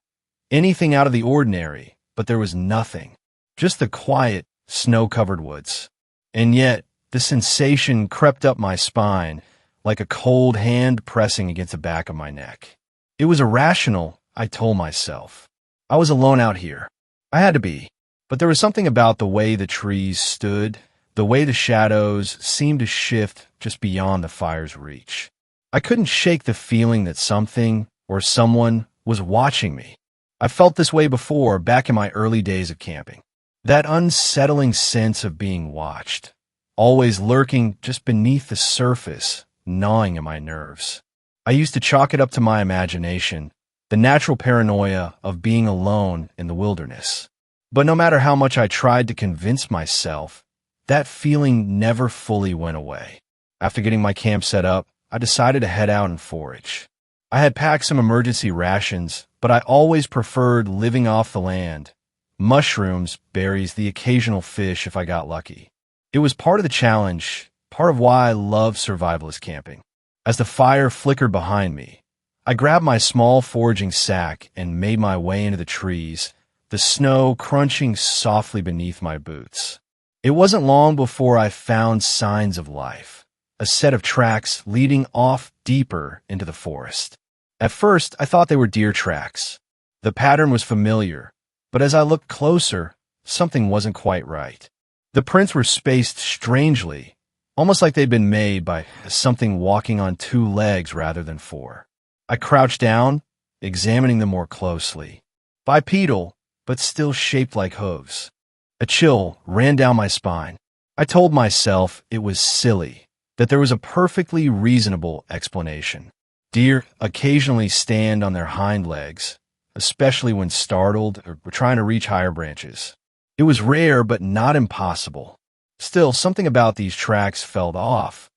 anything out of the ordinary, but there was nothing, just the quiet, snow-covered woods. And yet, the sensation crept up my spine, like a cold hand pressing against the back of my neck. It was irrational, I told myself. I was alone out here. I had to be. But there was something about the way the trees stood, the way the shadows seemed to shift just beyond the fire's reach. I couldn't shake the feeling that something or someone was watching me. I felt this way before, back in my early days of camping. That unsettling sense of being watched, always lurking just beneath the surface, gnawing at my nerves. I used to chalk it up to my imagination, the natural paranoia of being alone in the wilderness. But no matter how much I tried to convince myself, that feeling never fully went away. After getting my camp set up, I decided to head out and forage. I had packed some emergency rations, but I always preferred living off the land. Mushrooms, berries, the occasional fish if I got lucky. It was part of the challenge, part of why I love survivalist camping. As the fire flickered behind me, I grabbed my small foraging sack and made my way into the trees, the snow crunching softly beneath my boots. It wasn't long before I found signs of life, a set of tracks leading off deeper into the forest. At first, I thought they were deer tracks. The pattern was familiar, but as I looked closer, something wasn't quite right. The prints were spaced strangely, almost like they'd been made by something walking on two legs rather than four. I crouched down, examining them more closely. Bipedal, but still shaped like hooves. A chill ran down my spine. I told myself it was silly, that there was a perfectly reasonable explanation. Deer occasionally stand on their hind legs, especially when startled or trying to reach higher branches. It was rare, but not impossible. Still, something about these tracks felt off,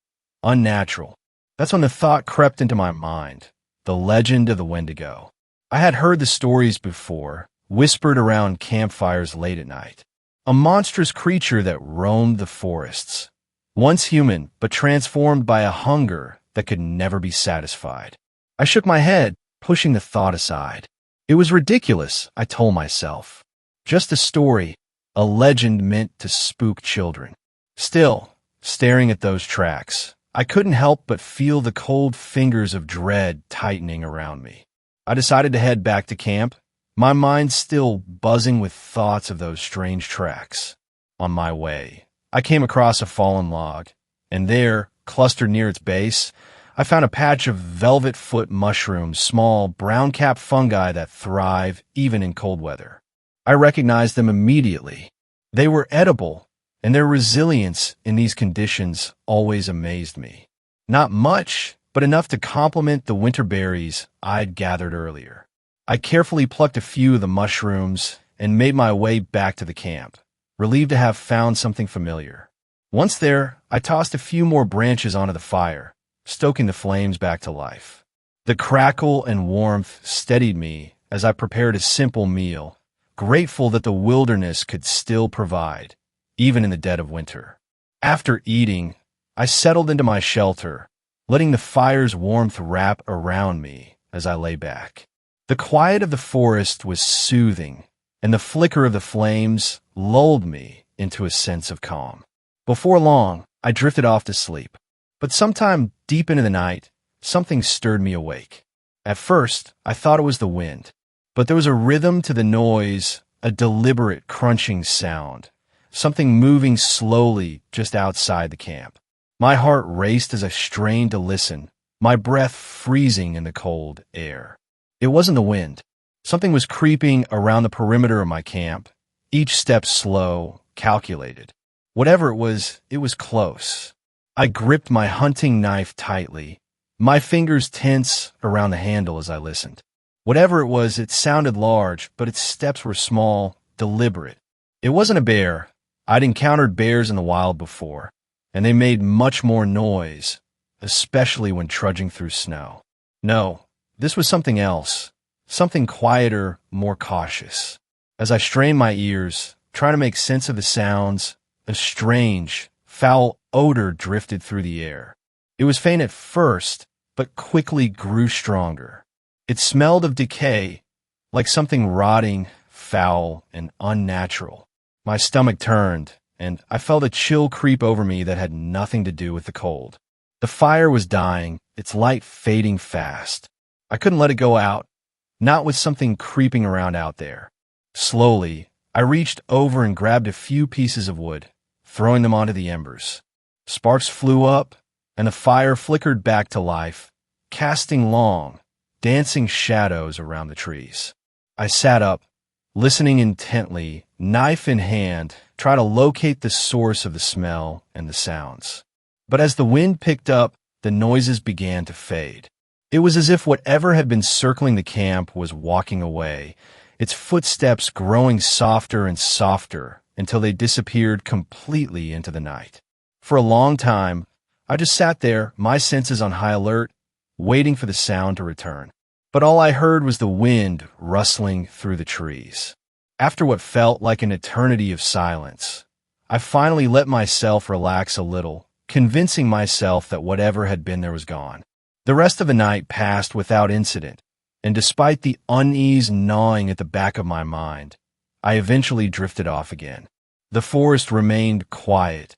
unnatural. That's when the thought crept into my mind, the legend of the Wendigo. I had heard the stories before, whispered around campfires late at night. A monstrous creature that roamed the forests. Once human, but transformed by a hunger that could never be satisfied. I shook my head, pushing the thought aside. It was ridiculous, I told myself. Just a story, a legend meant to spook children. Still, staring at those tracks, I couldn't help but feel the cold fingers of dread tightening around me. I decided to head back to camp, my mind still buzzing with thoughts of those strange tracks. On my way, I came across a fallen log, and there, clustered near its base, I found a patch of velvet foot mushrooms, small, brown-capped fungi that thrive even in cold weather. I recognized them immediately. They were edible, and their resilience in these conditions always amazed me. Not much, but enough to complement the winter berries I'd gathered earlier. I carefully plucked a few of the mushrooms and made my way back to the camp, relieved to have found something familiar. Once there, I tossed a few more branches onto the fire, stoking the flames back to life. The crackle and warmth steadied me as I prepared a simple meal, grateful that the wilderness could still provide, even in the dead of winter. After eating, I settled into my shelter, letting the fire's warmth wrap around me as I lay back. The quiet of the forest was soothing, and the flicker of the flames lulled me into a sense of calm. Before long, I drifted off to sleep. But sometime deep into the night, something stirred me awake. At first, I thought it was the wind, but there was a rhythm to the noise, a deliberate crunching sound, something moving slowly just outside the camp. My heart raced as I strained to listen, my breath freezing in the cold air. It wasn't the wind. Something was creeping around the perimeter of my camp, each step slow, calculated. Whatever it was close. I gripped my hunting knife tightly, my fingers tense around the handle as I listened. Whatever it was, it sounded large, but its steps were small, deliberate. It wasn't a bear. I'd encountered bears in the wild before, and they made much more noise, especially when trudging through snow. No, this was something else, something quieter, more cautious. As I strained my ears, trying to make sense of the sounds, a strange, foul odor drifted through the air. It was faint at first, but quickly grew stronger. It smelled of decay, like something rotting, foul, and unnatural. My stomach turned, and I felt a chill creep over me that had nothing to do with the cold. The fire was dying, its light fading fast. I couldn't let it go out, not with something creeping around out there. Slowly, I reached over and grabbed a few pieces of wood, throwing them onto the embers. Sparks flew up, and the fire flickered back to life, casting long, dancing shadows around the trees. I sat up, listening intently, knife in hand, trying to locate the source of the smell and the sounds. But as the wind picked up, the noises began to fade. It was as if whatever had been circling the camp was walking away, its footsteps growing softer and softer until they disappeared completely into the night. For a long time, I just sat there, my senses on high alert, waiting for the sound to return. But all I heard was the wind rustling through the trees. After what felt like an eternity of silence, I finally let myself relax a little, convincing myself that whatever had been there was gone. The rest of the night passed without incident, and despite the unease gnawing at the back of my mind, I eventually drifted off again. The forest remained quiet,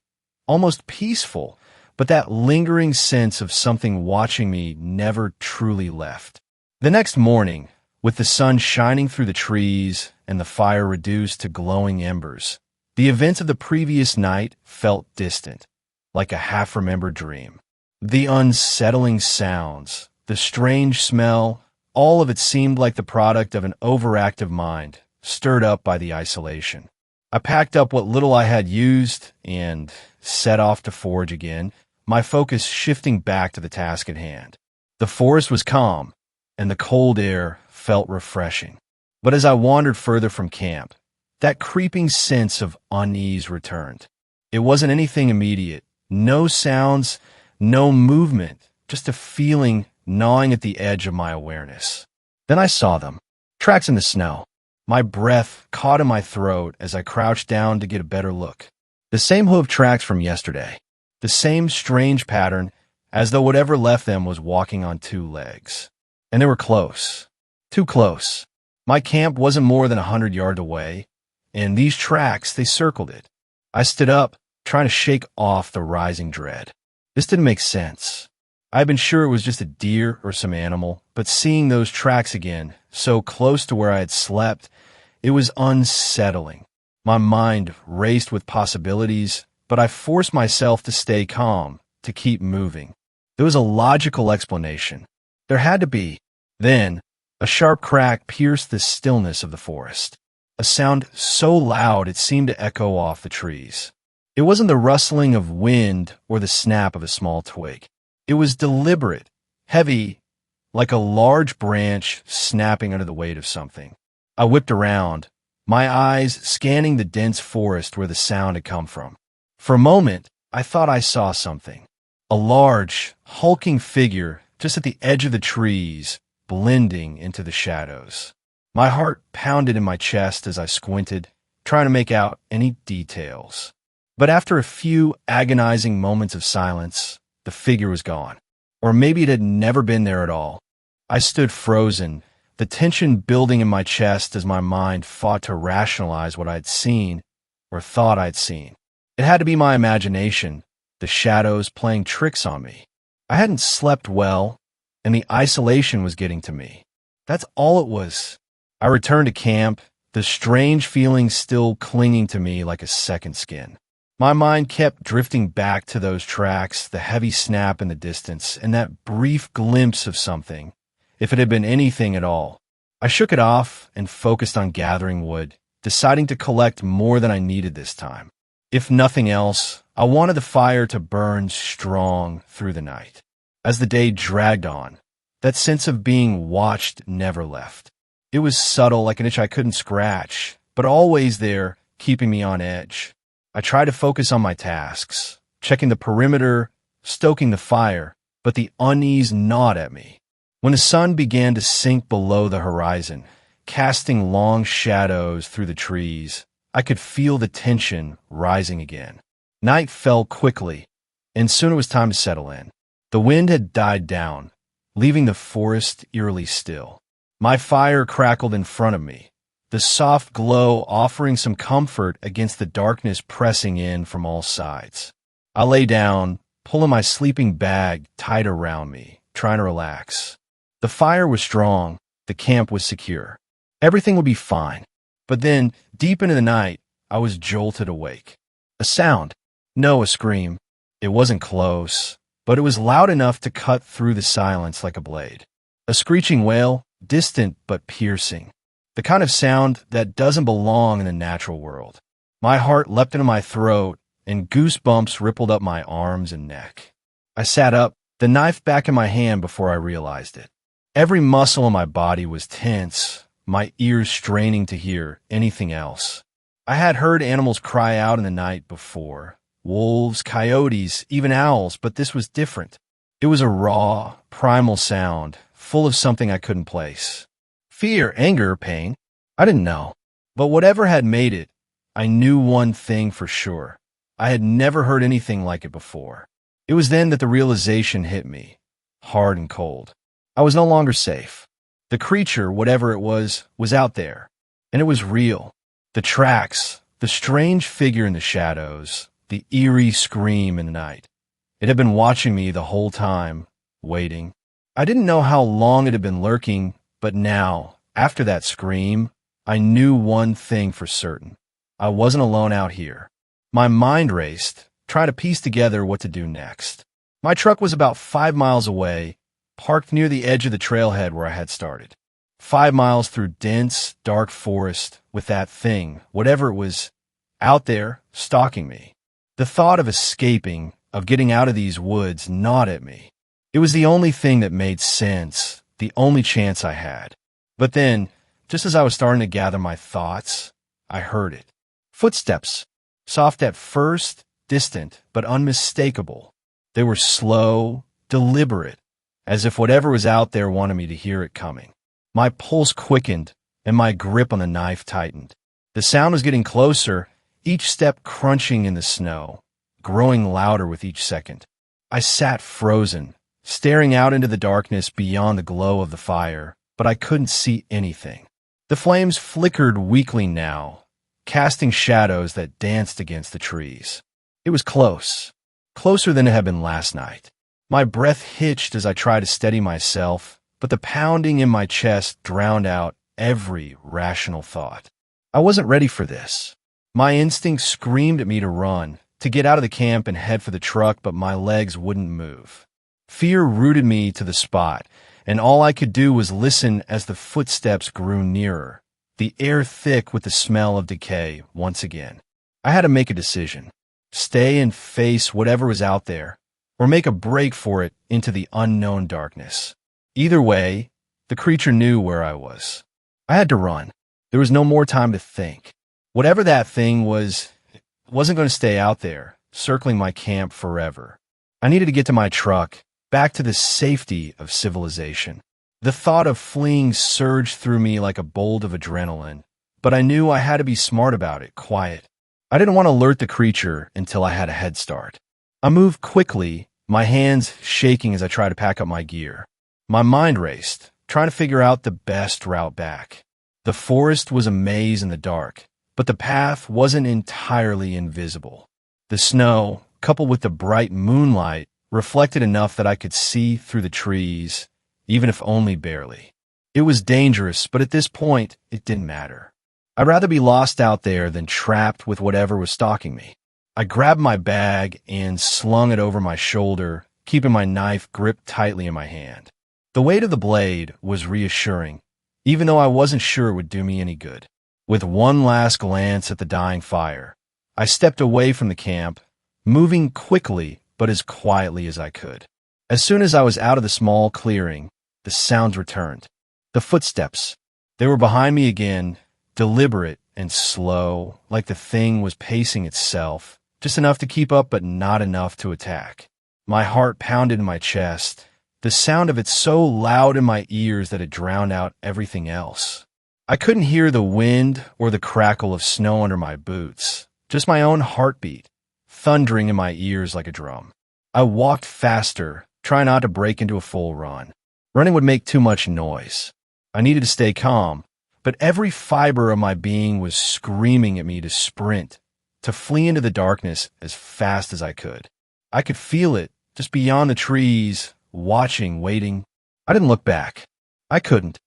almost peaceful, but that lingering sense of something watching me never truly left. The next morning, with the sun shining through the trees and the fire reduced to glowing embers, the events of the previous night felt distant, like a half-remembered dream. The unsettling sounds, the strange smell, all of it seemed like the product of an overactive mind, stirred up by the isolation. I packed up what little I had used and set off to forage again, my focus shifting back to the task at hand. The forest was calm, and the cold air felt refreshing. But as I wandered further from camp, that creeping sense of unease returned. It wasn't anything immediate, no sounds, no movement, just a feeling gnawing at the edge of my awareness. Then I saw them, tracks in the snow. My breath caught in my throat as I crouched down to get a better look. The same hoof tracks from yesterday, the same strange pattern, as though whatever left them was walking on two legs. And they were close, too close. My camp wasn't more than 100 yards away, and these tracks, they circled it. I stood up, trying to shake off the rising dread. This didn't make sense. I had been sure it was just a deer or some animal, but seeing those tracks again, so close to where I had slept, it was unsettling. My mind raced with possibilities, but I forced myself to stay calm, to keep moving. There was a logical explanation. There had to be. Then, a sharp crack pierced the stillness of the forest. A sound so loud it seemed to echo off the trees. It wasn't the rustling of wind or the snap of a small twig. It was deliberate, heavy, like a large branch snapping under the weight of something. I whipped around, my eyes scanning the dense forest where the sound had come from. For a moment, I thought I saw something. A large, hulking figure just at the edge of the trees, blending into the shadows. My heart pounded in my chest as I squinted, trying to make out any details. But after a few agonizing moments of silence, the figure was gone. Or maybe it had never been there at all. I stood frozen, the tension building in my chest as my mind fought to rationalize what I had seen, or thought I'd seen. It had to be my imagination, the shadows playing tricks on me. I hadn't slept well, and the isolation was getting to me. That's all it was. I returned to camp, the strange feeling still clinging to me like a second skin. My mind kept drifting back to those tracks, the heavy snap in the distance, and that brief glimpse of something, if it had been anything at all. I shook it off and focused on gathering wood, deciding to collect more than I needed this time. If nothing else, I wanted the fire to burn strong through the night. As the day dragged on, that sense of being watched never left. It was subtle, like an itch I couldn't scratch, but always there, keeping me on edge. I tried to focus on my tasks, checking the perimeter, stoking the fire, but the unease gnawed at me. When the sun began to sink below the horizon, casting long shadows through the trees, I could feel the tension rising again. Night fell quickly, and soon it was time to settle in. The wind had died down, leaving the forest eerily still. My fire crackled in front of me, the soft glow offering some comfort against the darkness pressing in from all sides. I lay down, pulling my sleeping bag tight around me, trying to relax. The fire was strong, the camp was secure. Everything would be fine. But then, deep into the night, I was jolted awake. A sound. No, a scream. It wasn't close, but it was loud enough to cut through the silence like a blade. A screeching wail, distant but piercing. The kind of sound that doesn't belong in the natural world. My heart leapt into my throat, and goosebumps rippled up my arms and neck. I sat up, the knife back in my hand before I realized it. Every muscle in my body was tense, my ears straining to hear anything else. I had heard animals cry out in the night before. Wolves, coyotes, even owls, but this was different. It was a raw, primal sound, full of something I couldn't place. Fear, anger, pain. I didn't know. But whatever had made it, I knew one thing for sure. I had never heard anything like it before. It was then that the realization hit me, hard and cold. I was no longer safe. The creature, whatever it was out there. And it was real. The tracks, the strange figure in the shadows, the eerie scream in the night. It had been watching me the whole time, waiting. I didn't know how long it had been lurking, but now, after that scream, I knew one thing for certain. I wasn't alone out here. My mind raced, trying to piece together what to do next. My truck was about 5 miles away, parked near the edge of the trailhead where I had started. 5 miles through dense, dark forest with that thing, whatever it was, out there, stalking me. The thought of escaping, of getting out of these woods, gnawed at me. It was the only thing that made sense, the only chance I had. But then, just as I was starting to gather my thoughts, I heard it. Footsteps. Soft at first, distant, but unmistakable. They were slow, deliberate, as if whatever was out there wanted me to hear it coming. My pulse quickened, and my grip on the knife tightened. The sound was getting closer, each step crunching in the snow, growing louder with each second. I sat frozen, staring out into the darkness beyond the glow of the fire, but I couldn't see anything. The flames flickered weakly now, casting shadows that danced against the trees. It was close, closer than it had been last night. My breath hitched as I tried to steady myself, but the pounding in my chest drowned out every rational thought. I wasn't ready for this. My instinct screamed at me to run, to get out of the camp and head for the truck, but my legs wouldn't move. Fear rooted me to the spot, and all I could do was listen as the footsteps grew nearer, the air thick with the smell of decay once again. I had to make a decision. Stay and face whatever was out there, or make a break for it into the unknown darkness. Either way, the creature knew where I was. I had to run. There was no more time to think. Whatever that thing was, it wasn't going to stay out there, circling my camp forever. I needed to get to my truck, back to the safety of civilization. The thought of fleeing surged through me like a bolt of adrenaline, but I knew I had to be smart about it, quiet. I didn't want to alert the creature until I had a head start. I moved quickly, my hands shaking as I tried to pack up my gear. My mind raced, trying to figure out the best route back. The forest was a maze in the dark, but the path wasn't entirely invisible. The snow, coupled with the bright moonlight, reflected enough that I could see through the trees, even if only barely. It was dangerous, but at this point, it didn't matter. I'd rather be lost out there than trapped with whatever was stalking me. I grabbed my bag and slung it over my shoulder, keeping my knife gripped tightly in my hand. The weight of the blade was reassuring, even though I wasn't sure it would do me any good. With one last glance at the dying fire, I stepped away from the camp, moving quickly but as quietly as I could. As soon as I was out of the small clearing, the sounds returned. The footsteps. They were behind me again, deliberate and slow, like the thing was pacing itself, just enough to keep up but not enough to attack. My heart pounded in my chest, the sound of it so loud in my ears that it drowned out everything else. I couldn't hear the wind or the crackle of snow under my boots, just my own heartbeat, thundering in my ears like a drum. I walked faster, trying not to break into a full run. Running would make too much noise. I needed to stay calm, but every fiber of my being was screaming at me to sprint, to flee into the darkness as fast as I could. I could feel it, just beyond the trees, watching, waiting. I didn't look back. I couldn't.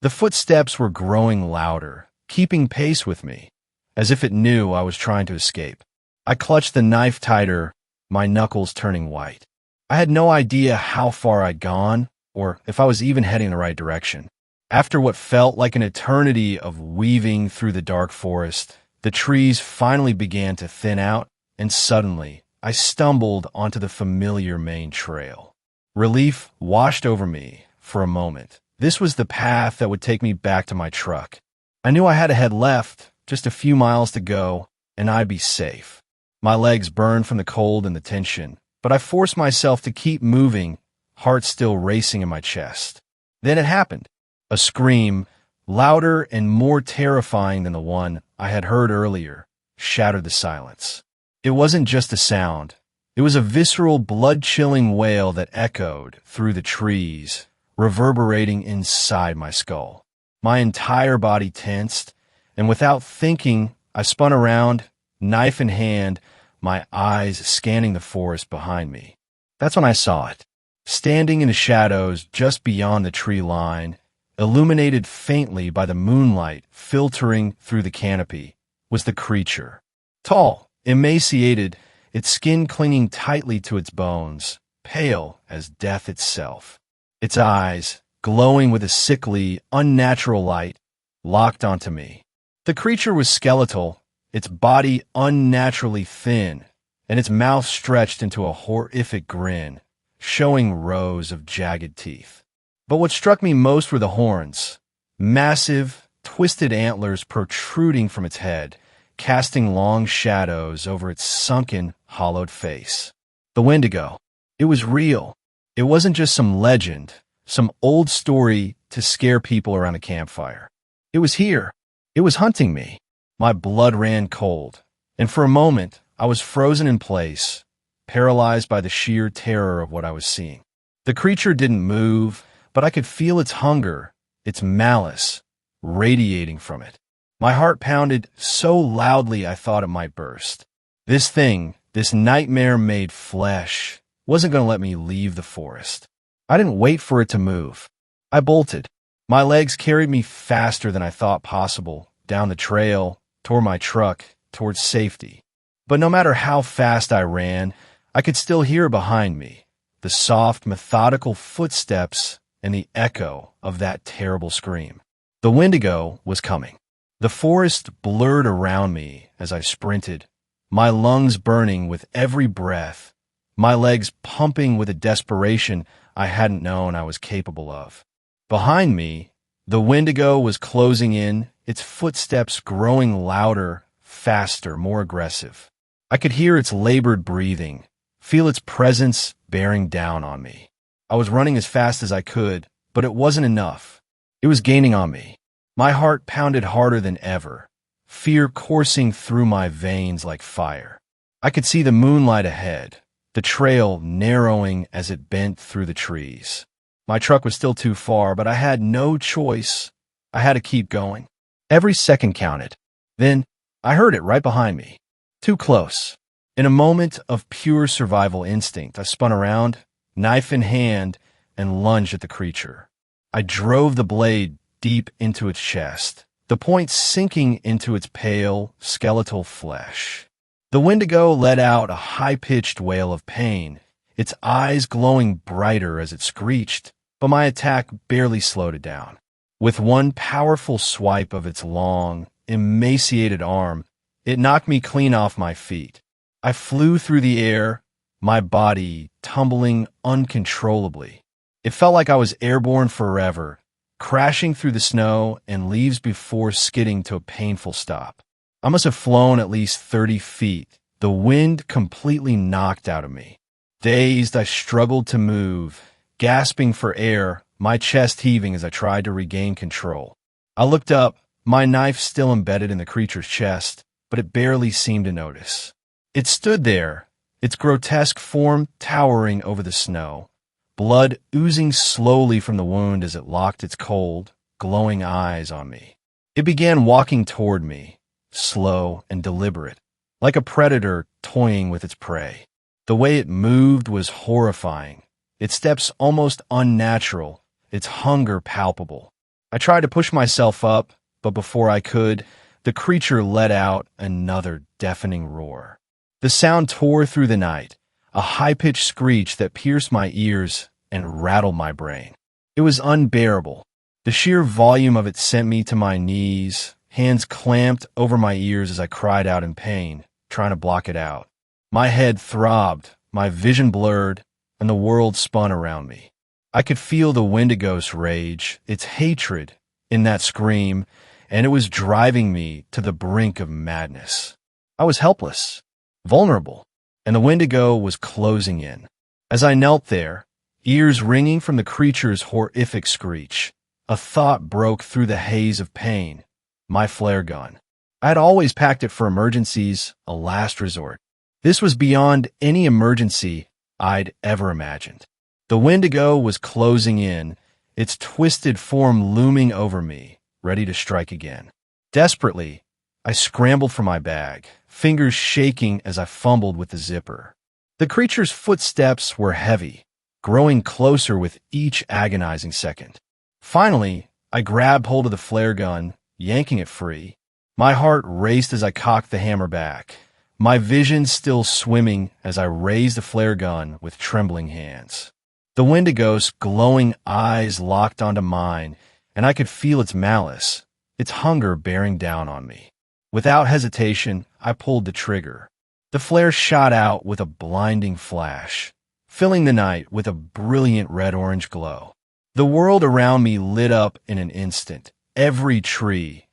The footsteps were growing louder, keeping pace with me, as if it knew I was trying to escape. I clutched the knife tighter, my knuckles turning white. I had no idea how far I'd gone, or if I was even heading in the right direction. After what felt like an eternity of weaving through the dark forest, the trees finally began to thin out, and suddenly I stumbled onto the familiar main trail. Relief washed over me for a moment. This was the path that would take me back to my truck. I knew I had to head left, just a few miles to go, and I'd be safe. My legs burned from the cold and the tension, but I forced myself to keep moving, heart still racing in my chest. Then it happened. A scream, louder and more terrifying than the one I had heard earlier, shattered the silence. It wasn't just a sound. It was a visceral, blood-chilling wail that echoed through the trees, reverberating inside my skull. My entire body tensed, and without thinking, I spun around, knife in hand, my eyes scanning the forest behind me. That's when I saw it. Standing in the shadows just beyond the tree line, illuminated faintly by the moonlight filtering through the canopy, was the creature. Tall, emaciated, its skin clinging tightly to its bones, pale as death itself. Its eyes, glowing with a sickly, unnatural light, locked onto me. The creature was skeletal, its body unnaturally thin, and its mouth stretched into a horrific grin, showing rows of jagged teeth. But what struck me most were the horns, massive, twisted antlers protruding from its head, casting long shadows over its sunken, hollowed face. The Wendigo. It was real. It wasn't just some legend, some old story to scare people around a campfire. It was here. It was hunting me. My blood ran cold, and for a moment I was frozen in place, paralyzed by the sheer terror of what I was seeing. The creature didn't move, but I could feel its hunger, its malice, radiating from it. My heart pounded so loudly I thought it might burst. This thing, this nightmare-made flesh, wasn't going to let me leave the forest. I didn't wait for it to move. I bolted. My legs carried me faster than I thought possible, down the trail, toward my truck, towards safety. But no matter how fast I ran, I could still hear behind me the soft, methodical footsteps and the echo of that terrible scream. The Wendigo was coming. The forest blurred around me as I sprinted, my lungs burning with every breath, my legs pumping with a desperation I hadn't known I was capable of. Behind me, the Wendigo was closing in, its footsteps growing louder, faster, more aggressive. I could hear its labored breathing, feel its presence bearing down on me. I was running as fast as I could, but it wasn't enough. It was gaining on me. My heart pounded harder than ever, fear coursing through my veins like fire. I could see the moonlight ahead, the trail narrowing as it bent through the trees. My truck was still too far, but I had no choice. I had to keep going. Every second counted. Then I heard it right behind me. Too close. In a moment of pure survival instinct, I spun around, knife in hand, and lunged at the creature. I drove the blade deep into its chest, the point sinking into its pale, skeletal flesh. The Wendigo let out a high-pitched wail of pain, its eyes glowing brighter as it screeched, but my attack barely slowed it down. With one powerful swipe of its long, emaciated arm, it knocked me clean off my feet. I flew through the air, my body tumbling uncontrollably. It felt like I was airborne forever, crashing through the snow and leaves before skidding to a painful stop. I must have flown at least 30 feet, the wind completely knocked out of me. Dazed, I struggled to move, gasping for air, my chest heaving as I tried to regain control. I looked up, my knife still embedded in the creature's chest, but it barely seemed to notice. It stood there, its grotesque form towering over the snow, blood oozing slowly from the wound as it locked its cold, glowing eyes on me. It began walking toward me, slow and deliberate, like a predator toying with its prey. The way it moved was horrifying, its steps almost unnatural, its hunger palpable. I tried to push myself up, but before I could, the creature let out another deafening roar. The sound tore through the night, a high-pitched screech that pierced my ears and rattled my brain. It was unbearable. The sheer volume of it sent me to my knees, hands clamped over my ears as I cried out in pain, trying to block it out. My head throbbed, my vision blurred, and the world spun around me. I could feel the Wendigo's rage, its hatred, in that scream, and it was driving me to the brink of madness. I was helpless, vulnerable, and the Wendigo was closing in. As I knelt there, ears ringing from the creature's horrific screech, a thought broke through the haze of pain. My flare gun. I had always packed it for emergencies, a last resort. This was beyond any emergency I'd ever imagined. The Wendigo was closing in, its twisted form looming over me, ready to strike again. Desperately, I scrambled for my bag, fingers shaking as I fumbled with the zipper. The creature's footsteps were heavy, growing closer with each agonizing second. Finally, I grabbed hold of the flare gun, yanking it free. My heart raced as I cocked the hammer back, my vision still swimming as I raised the flare gun with trembling hands. The Wendigo's glowing eyes locked onto mine, and I could feel its malice, its hunger bearing down on me. Without hesitation, I pulled the trigger. The flare shot out with a blinding flash, filling the night with a brilliant red-orange glow. The world around me lit up in an instant. Every tree,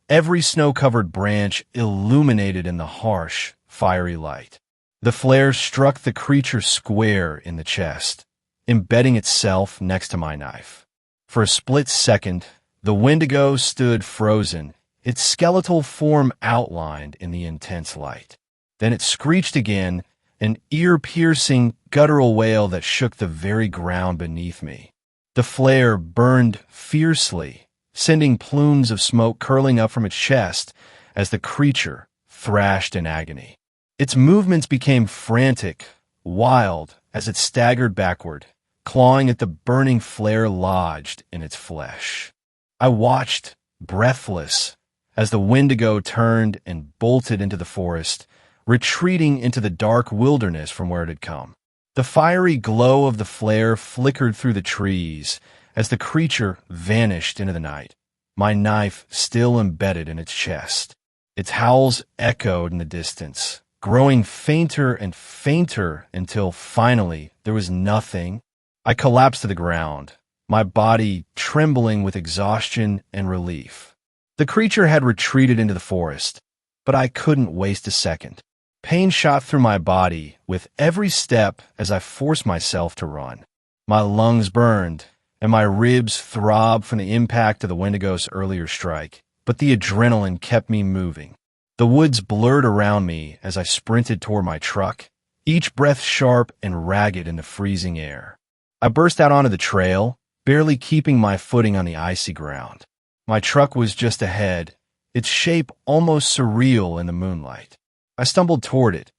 every snow-covered branch illuminated in the harsh, fiery light. The flare struck the creature square in the chest, embedding itself next to my knife. For a split second, the Wendigo stood frozen, its skeletal form outlined in the intense light. Then it screeched again, an ear-piercing, guttural wail that shook the very ground beneath me. The flare burned fiercely, sending plumes of smoke curling up from its chest as the creature thrashed in agony. Its movements became frantic, wild, as it staggered backward, clawing at the burning flare lodged in its flesh. I watched, breathless, as the Wendigo turned and bolted into the forest, retreating into the dark wilderness from where it had come. The fiery glow of the flare flickered through the trees as the creature vanished into the night, my knife still embedded in its chest. Its howls echoed in the distance, growing fainter and fainter until finally there was nothing. I collapsed to the ground, my body trembling with exhaustion and relief. The creature had retreated into the forest, but I couldn't waste a second. Pain shot through my body with every step as I forced myself to run. My lungs burned, and my ribs throbbed from the impact of the Wendigo's earlier strike, but the adrenaline kept me moving. The woods blurred around me as I sprinted toward my truck, each breath sharp and ragged in the freezing air. I burst out onto the trail, barely keeping my footing on the icy ground. My truck was just ahead, its shape almost surreal in the moonlight. I stumbled toward it,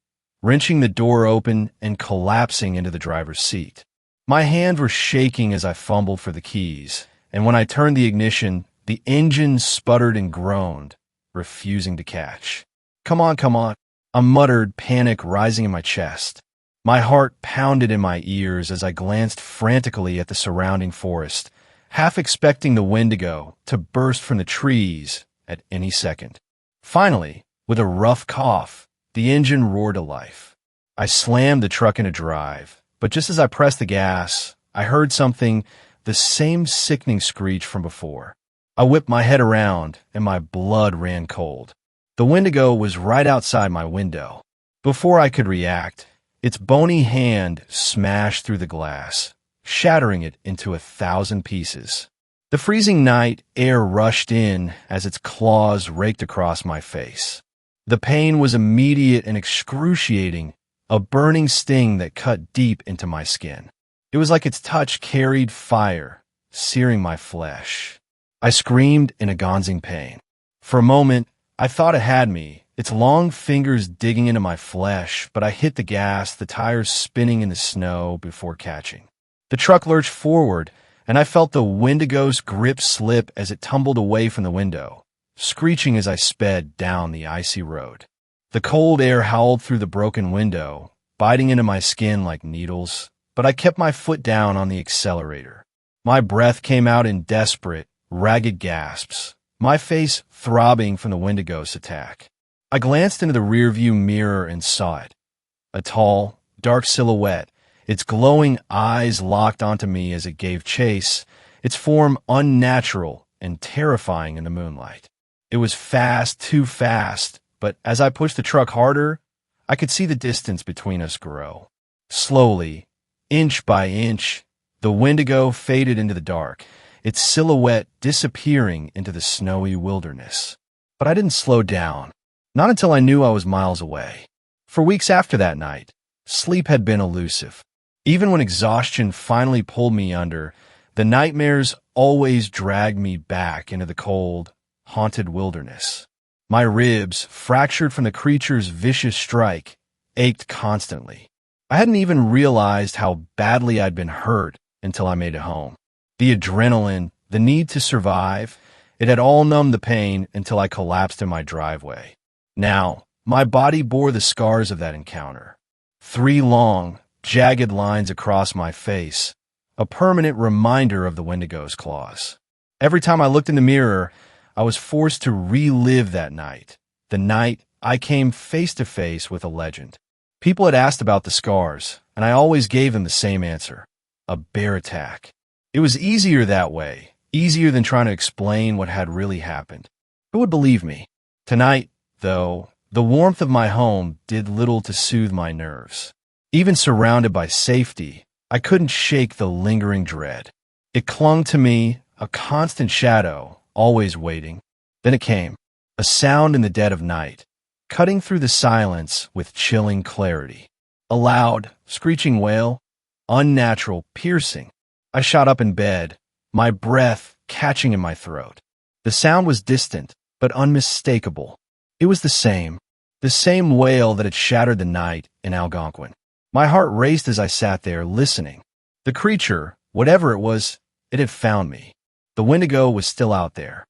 wrenching the door open and collapsing into the driver's seat. My hands were shaking as I fumbled for the keys, and when I turned the ignition, the engine sputtered and groaned, refusing to catch. Come on, come on, I muttered, panic rising in my chest. My heart pounded in my ears as I glanced frantically at the surrounding forest, half expecting the Wendigo to burst from the trees at any second. Finally, with a rough cough, the engine roared to life. I slammed the truck into drive, but just as I pressed the gas, I heard something, the same sickening screech from before. I whipped my head around, and my blood ran cold. The Wendigo was right outside my window. Before I could react, its bony hand smashed through the glass, shattering it into 1,000 pieces. The freezing night air rushed in as its claws raked across my face. The pain was immediate and excruciating, a burning sting that cut deep into my skin. It was like its touch carried fire, searing my flesh. I screamed in agonizing pain. For a moment, I thought it had me, its long fingers digging into my flesh, but I hit the gas, the tires spinning in the snow before catching. The truck lurched forward, and I felt the Wendigo's grip slip as it tumbled away from the window, screeching as I sped down the icy road. The cold air howled through the broken window, biting into my skin like needles, but I kept my foot down on the accelerator. My breath came out in desperate, ragged gasps, my face throbbing from the Wendigo's attack. I glanced into the rearview mirror and saw it. A tall, dark silhouette, its glowing eyes locked onto me as it gave chase, its form unnatural and terrifying in the moonlight. It was fast, too fast, but as I pushed the truck harder, I could see the distance between us grow. Slowly, inch by inch, the Wendigo faded into the dark, its silhouette disappearing into the snowy wilderness. But I didn't slow down, not until I knew I was miles away. For weeks after that night, sleep had been elusive. Even when exhaustion finally pulled me under, the nightmares always dragged me back into the cold, haunted wilderness. My ribs, fractured from the creature's vicious strike, ached constantly. I hadn't even realized how badly I'd been hurt until I made it home. The adrenaline, the need to survive, it had all numbed the pain until I collapsed in my driveway. Now, my body bore the scars of that encounter. 3 long, jagged lines across my face, a permanent reminder of the Wendigo's claws. Every time I looked in the mirror, I was forced to relive that night, the night I came face to face with a legend. People had asked about the scars, and I always gave them the same answer: a bear attack. It was easier that way, easier than trying to explain what had really happened. Who would believe me? Tonight, though, the warmth of my home did little to soothe my nerves. Even surrounded by safety, I couldn't shake the lingering dread. It clung to me, a constant shadow, always waiting. Then it came, a sound in the dead of night, cutting through the silence with chilling clarity. A loud, screeching wail, unnatural, piercing. I shot up in bed, my breath catching in my throat. The sound was distant, but unmistakable. It was the same wail that had shattered the night in Algonquin. My heart raced as I sat there, listening. The creature, whatever it was, it had found me. The Wendigo was still out there.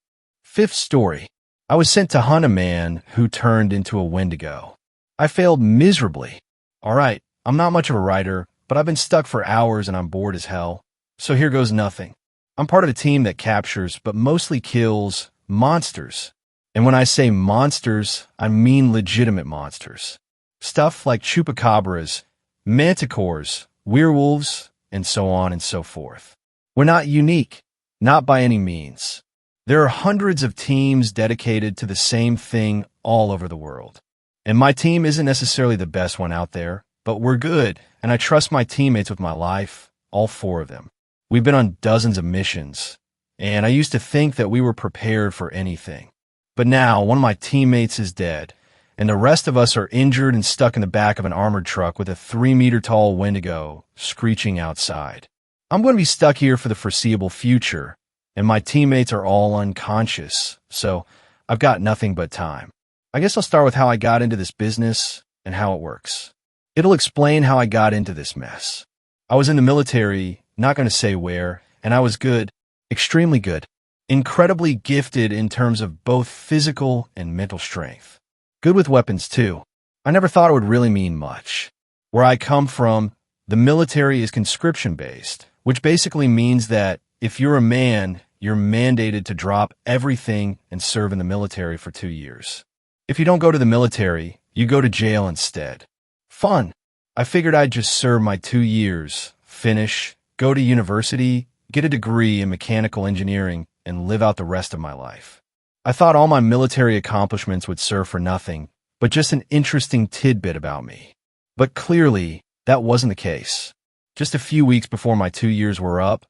5th story. I was sent to hunt a man who turned into a Wendigo. I failed miserably. All right, I'm not much of a writer, but I've been stuck for hours and I'm bored as hell. So here goes nothing. I'm part of a team that captures, but mostly kills, monsters. And when I say monsters, I mean legitimate monsters. Stuff like chupacabras, manticores, werewolves, and so on and so forth. We're not unique, not by any means. There are hundreds of teams dedicated to the same thing all over the world. And my team isn't necessarily the best one out there, but we're good, and I trust my teammates with my life, all 4 of them. We've been on dozens of missions, and I used to think that we were prepared for anything. But now, one of my teammates is dead, and the rest of us are injured and stuck in the back of an armored truck with a 3-meter-tall Wendigo screeching outside. I'm going to be stuck here for the foreseeable future, and my teammates are all unconscious, so I've got nothing but time. I guess I'll start with how I got into this business and how it works. It'll explain how I got into this mess. I was in the military, not going to say where, and I was good, extremely good, incredibly gifted in terms of both physical and mental strength. Good with weapons, too. I never thought it would really mean much. Where I come from, the military is conscription-based, which basically means that if you're a man, you're mandated to drop everything and serve in the military for 2 years. If you don't go to the military, you go to jail instead. Fun. I figured I'd just serve my 2 years, finish, go to university, get a degree in mechanical engineering, and live out the rest of my life. I thought all my military accomplishments would serve for nothing, but just an interesting tidbit about me. But clearly, that wasn't the case. Just a few weeks before my 2 years were up,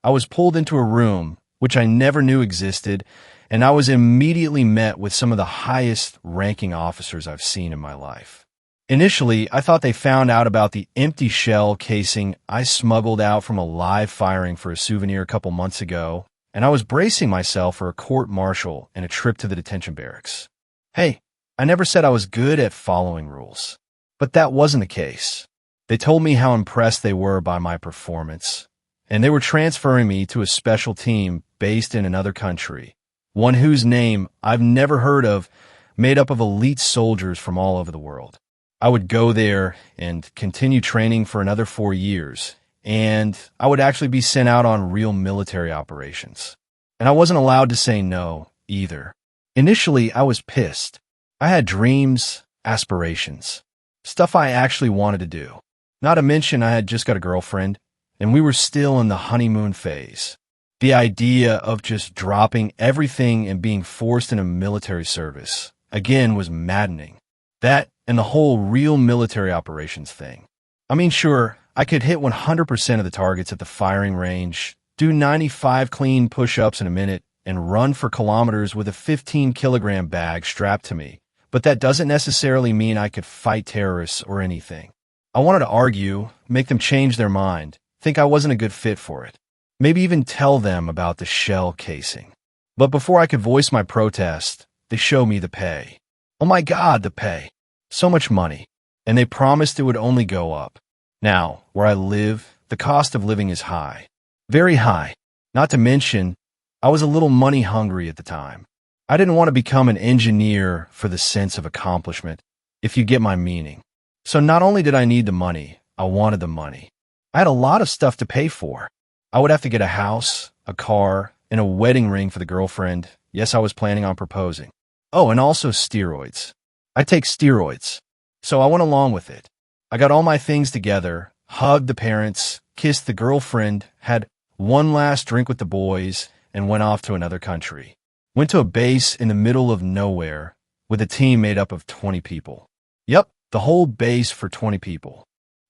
I was pulled into a room, which I never knew existed, and I was immediately met with some of the highest ranking officers I've seen in my life. Initially, I thought they found out about the empty shell casing I smuggled out from a live firing for a souvenir a couple months ago, and I was bracing myself for a court-martial and a trip to the detention barracks. Hey, I never said I was good at following rules, but that wasn't the case. They told me how impressed they were by my performance, and they were transferring me to a special team based in another country, one whose name I've never heard of, made up of elite soldiers from all over the world. I would go there and continue training for another 4 years, and I would actually be sent out on real military operations. And I wasn't allowed to say no, either. Initially, I was pissed. I had dreams, aspirations, stuff I actually wanted to do. Not to mention I had just got a girlfriend, and we were still in the honeymoon phase. The idea of just dropping everything and being forced into military service, again, was maddening. That and the whole real military operations thing. I mean, sure, I could hit 100% of the targets at the firing range, do 95 clean push-ups in a minute, and run for kilometers with a 15-kilogram bag strapped to me, but that doesn't necessarily mean I could fight terrorists or anything. I wanted to argue, make them change their mind, think I wasn't a good fit for it. Maybe even tell them about the shell casing. But before I could voice my protest, they showed me the pay. Oh my God, the pay. So much money. And they promised it would only go up. Now, where I live, the cost of living is high. Very high. Not to mention, I was a little money hungry at the time. I didn't want to become an engineer for the sense of accomplishment, if you get my meaning. So not only did I need the money, I wanted the money. I had a lot of stuff to pay for. I would have to get a house, a car, and a wedding ring for the girlfriend. Yes, I was planning on proposing. Oh, and also steroids. I take steroids. So I went along with it. I got all my things together, hugged the parents, kissed the girlfriend, had one last drink with the boys, and went off to another country. Went to a base in the middle of nowhere with a team made up of 20 people. Yep, the whole base for 20 people.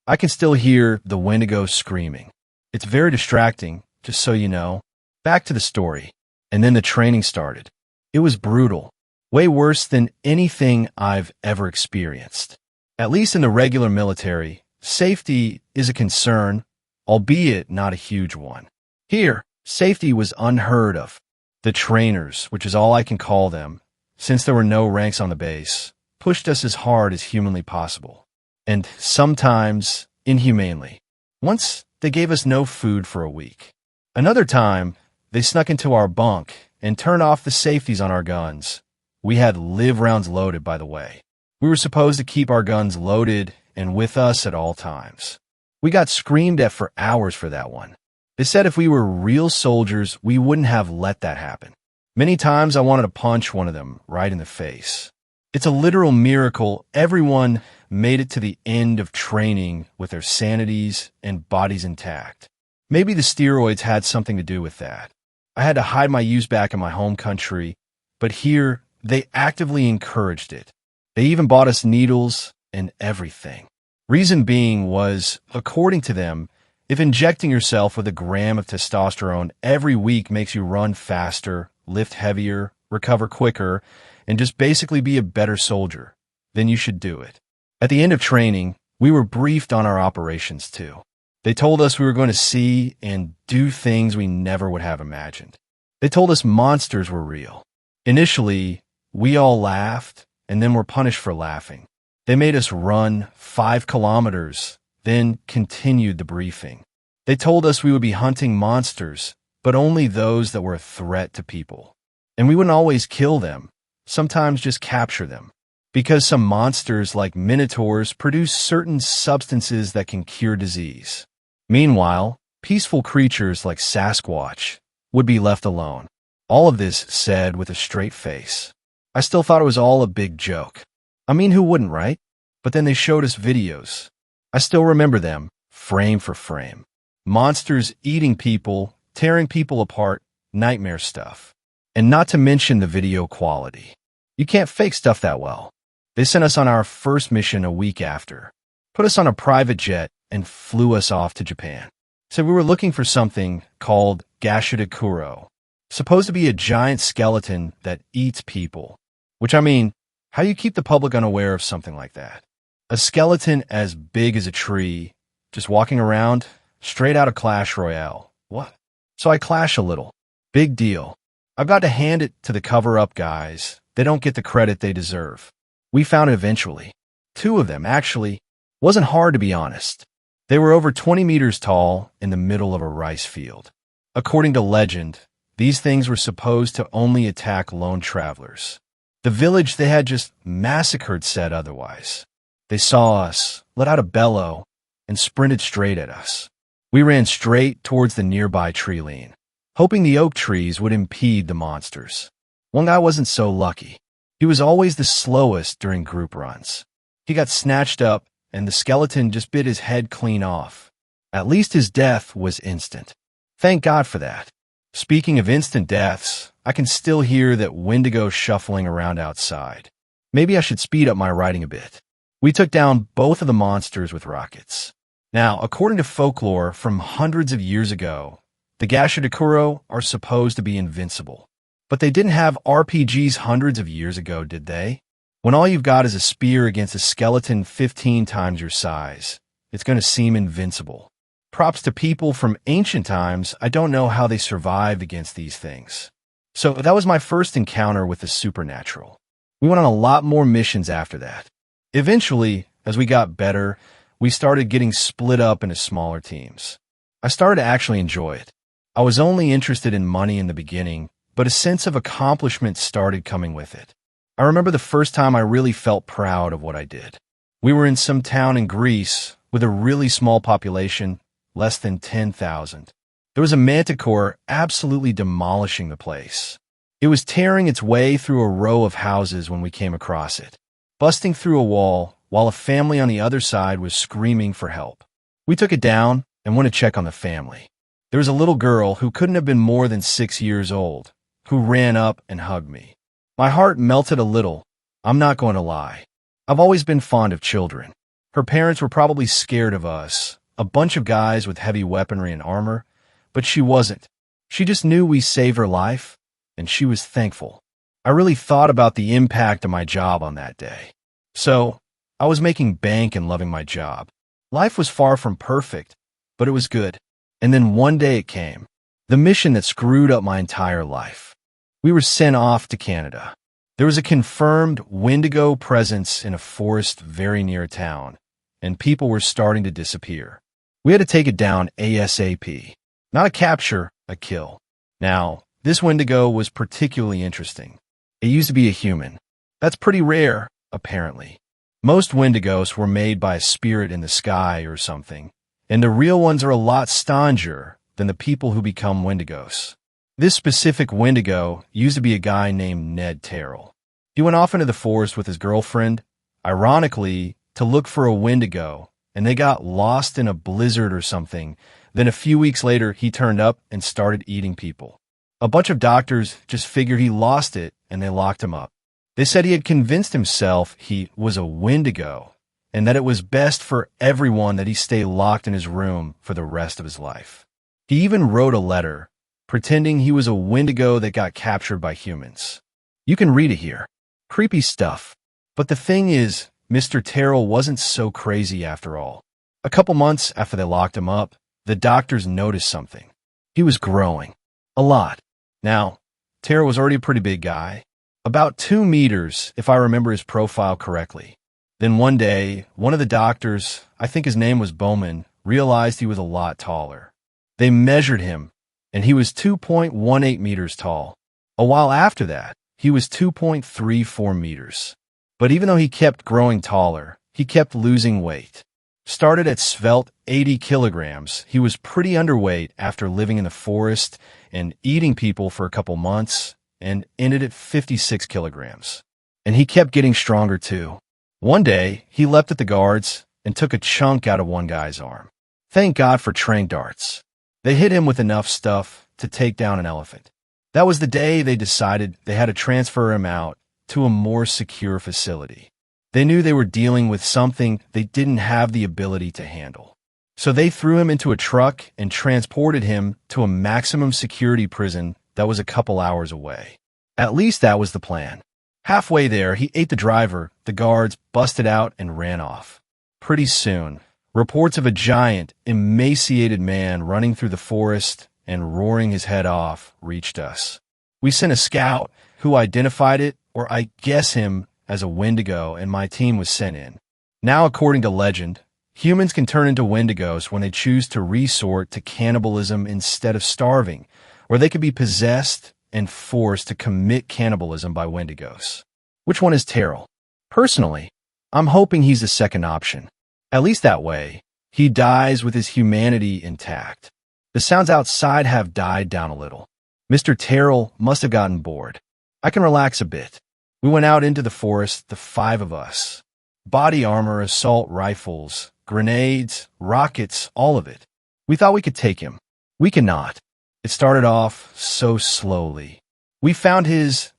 I can still hear the Wendigo screaming. It's very distracting, just so you know. Back to the story. And then the training started. It was brutal. Way worse than anything I've ever experienced. At least in the regular military, safety is a concern, albeit not a huge one. Here, safety was unheard of. The trainers, which is all I can call them, since there were no ranks on the base, pushed us as hard as humanly possible. And sometimes, inhumanely. Once, they gave us no food for a week. Another time, they snuck into our bunk and turned off the safeties on our guns. We had live rounds loaded, by the way. We were supposed to keep our guns loaded and with us at all times. We got screamed at for hours for that one. They said if we were real soldiers, we wouldn't have let that happen. Many times I wanted to punch one of them right in the face. It's a literal miracle everyone made it to the end of training with their sanities and bodies intact. Maybe the steroids had something to do with that. I had to hide my use back in my home country, but here they actively encouraged it. They even bought us needles and everything. Reason being was, according to them, if injecting yourself with a gram of testosterone every week makes you run faster, lift heavier, recover quicker, and just basically be a better soldier, then you should do it. At the end of training, we were briefed on our operations too. They told us we were going to see and do things we never would have imagined. They told us monsters were real. Initially, we all laughed and then were punished for laughing. They made us run 5 kilometers, then continued the briefing. They told us we would be hunting monsters, but only those that were a threat to people. And we wouldn't always kill them, sometimes just capture them. Because some monsters like minotaurs produce certain substances that can cure disease. Meanwhile, peaceful creatures like Sasquatch would be left alone. All of this said with a straight face. I still thought it was all a big joke. I mean, who wouldn't, right? But then they showed us videos. I still remember them, frame for frame. Monsters eating people, tearing people apart, nightmare stuff. And not to mention the video quality. You can't fake stuff that well. They sent us on our first mission a week after, put us on a private jet, and flew us off to Japan. Said we were looking for something called Gashidakuro, supposed to be a giant skeleton that eats people. Which, I mean, how do you keep the public unaware of something like that? A skeleton as big as a tree, just walking around, straight out of Clash Royale. What? So I clash a little. Big deal. I've got to hand it to the cover-up guys. They don't get the credit they deserve. We found it eventually. 2 of them, actually. Wasn't hard, to be honest. They were over 20 meters tall in the middle of a rice field. According to legend, These things were supposed to only attack lone travelers. The village they had just massacred said otherwise. They saw us, let out a bellow, and sprinted straight at us. We ran straight towards the nearby tree line, hoping the oak trees would impede the monsters. One guy wasn't so lucky. He was always the slowest during group runs. He got snatched up, and the skeleton just bit his head clean off. At least his death was instant. Thank God for that. Speaking of instant deaths, I can still hear that Wendigo shuffling around outside. Maybe I should speed up my writing a bit. We took down both of the monsters with rockets. Now, according to folklore from hundreds of years ago, the Gashadakuro are supposed to be invincible. But they didn't have RPGs hundreds of years ago, did they? When all you've got is a spear against a skeleton 15 times your size, it's going to seem invincible. Props to people from ancient times, I don't know how they survived against these things. So that was my first encounter with the supernatural. We went on a lot more missions after that. Eventually, as we got better, we started getting split up into smaller teams. I started to actually enjoy it. I was only interested in money in the beginning, but a sense of accomplishment started coming with it. I remember the first time I really felt proud of what I did. We were in some town in Greece with a really small population, less than 10,000. There was a manticore absolutely demolishing the place. It was tearing its way through a row of houses when we came across it, busting through a wall while a family on the other side was screaming for help. We took it down and went to check on the family. There was a little girl who couldn't have been more than 6 years old, who ran up and hugged me. My heart melted a little, I'm not going to lie. I've always been fond of children. Her parents were probably scared of us, a bunch of guys with heavy weaponry and armor, but she wasn't. She just knew we saved her life, and she was thankful. I really thought about the impact of my job on that day. So, I was making bank and loving my job. Life was far from perfect, but it was good. And then one day it came. The mission that screwed up my entire life. We were sent off to Canada. There was a confirmed Wendigo presence in a forest very near town, and people were starting to disappear. We had to take it down ASAP. Not a capture, a kill. Now, this Wendigo was particularly interesting. It used to be a human. That's pretty rare, apparently. Most Wendigos were made by a spirit in the sky or something, and the real ones are a lot stauncher than the people who become Wendigos. This specific Wendigo used to be a guy named Ned Terrell. He went off into the forest with his girlfriend, ironically, to look for a Wendigo, and they got lost in a blizzard or something. Then a few weeks later, he turned up and started eating people. A bunch of doctors just figured he lost it, and they locked him up. They said he had convinced himself he was a Wendigo, and that it was best for everyone that he stay locked in his room for the rest of his life. He even wrote a letter, pretending he was a Wendigo that got captured by humans. You can read it here. Creepy stuff. But the thing is, Mr. Terrell wasn't so crazy after all. A couple months after they locked him up, the doctors noticed something. He was growing. A lot. Now, Terrell was already a pretty big guy. About 2 meters, if I remember his profile correctly. Then one day, one of the doctors, I think his name was Bowman, realized he was a lot taller. They measured him, and he was 2.18 meters tall. A while after that, he was 2.34 meters. But even though he kept growing taller, he kept losing weight. Started at svelte 80 kilograms, he was pretty underweight after living in the forest and eating people for a couple months, and ended at 56 kilograms. And he kept getting stronger too. One day, he leapt at the guards and took a chunk out of one guy's arm. Thank God for trained darts. They hit him with enough stuff to take down an elephant. That was the day they decided they had to transfer him out to a more secure facility. They knew they were dealing with something they didn't have the ability to handle. So they threw him into a truck and transported him to a maximum security prison that was a couple hours away. At least that was the plan. Halfway there, he ate the driver, the guards busted out and ran off. Pretty soon, reports of a giant, emaciated man running through the forest and roaring his head off reached us. We sent a scout who identified it, or I guess him, as a Wendigo, and my team was sent in. Now, according to legend, humans can turn into Wendigos when they choose to resort to cannibalism instead of starving, or they could be possessed and forced to commit cannibalism by Wendigos. Which one is Terrell? Personally, I'm hoping he's the second option. At least that way, he dies with his humanity intact. The sounds outside have died down a little. Mr. Terrell must have gotten bored. I can relax a bit. We went out into the forest, the five of us. Body armor, assault rifles, grenades, rockets, all of it. We thought we could take him. We cannot. It started off so slowly. We found its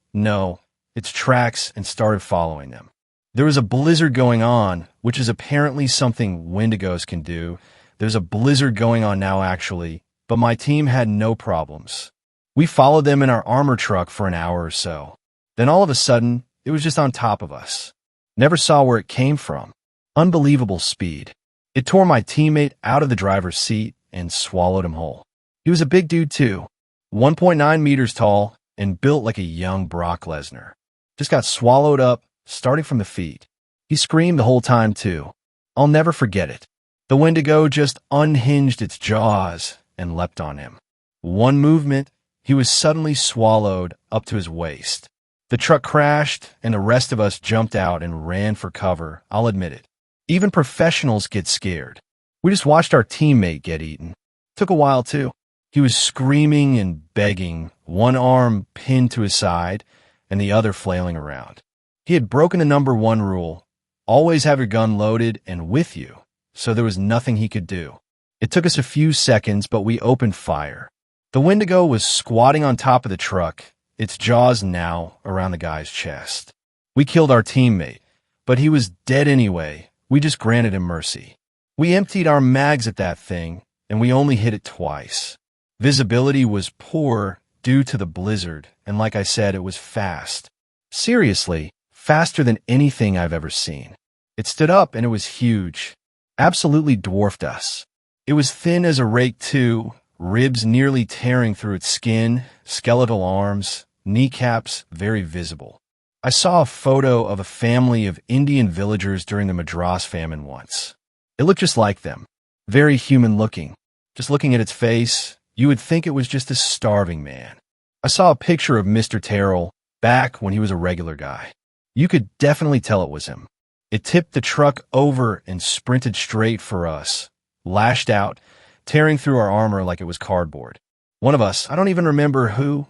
tracks and started following them. There was a blizzard going on, which is apparently something Wendigos can do. There's a blizzard going on now, actually, but my team had no problems. We followed them in our armor truck for an hour or so. Then all of a sudden, it was just on top of us. Never saw where it came from. Unbelievable speed. It tore my teammate out of the driver's seat and swallowed him whole. He was a big dude too, 1.9 meters tall and built like a young Brock Lesnar. Just got swallowed up, starting from the feet. He screamed the whole time too. I'll never forget it. The Wendigo just unhinged its jaws and leapt on him. One movement, he was suddenly swallowed up to his waist. The truck crashed and the rest of us jumped out and ran for cover, I'll admit it. Even professionals get scared. We just watched our teammate get eaten. Took a while too. He was screaming and begging, one arm pinned to his side and the other flailing around. He had broken the number one rule, always have your gun loaded and with you, so there was nothing he could do. It took us a few seconds, but we opened fire. The Wendigo was squatting on top of the truck, its jaws now around the guy's chest. We killed our teammate, but he was dead anyway. We just granted him mercy. We emptied our mags at that thing, and we only hit it twice. Visibility was poor due to the blizzard, and like I said, it was fast. Seriously, faster than anything I've ever seen. It stood up and it was huge. Absolutely dwarfed us. It was thin as a rake too, ribs nearly tearing through its skin, skeletal arms, kneecaps very visible. I saw a photo of a family of Indian villagers during the Madras famine once. It looked just like them. Very human looking. Just looking at its face, you would think it was just a starving man. I saw a picture of Mr. Terrell back when he was a regular guy. You could definitely tell it was him. It tipped the truck over and sprinted straight for us, lashed out, tearing through our armor like it was cardboard. One of us, I don't even remember who,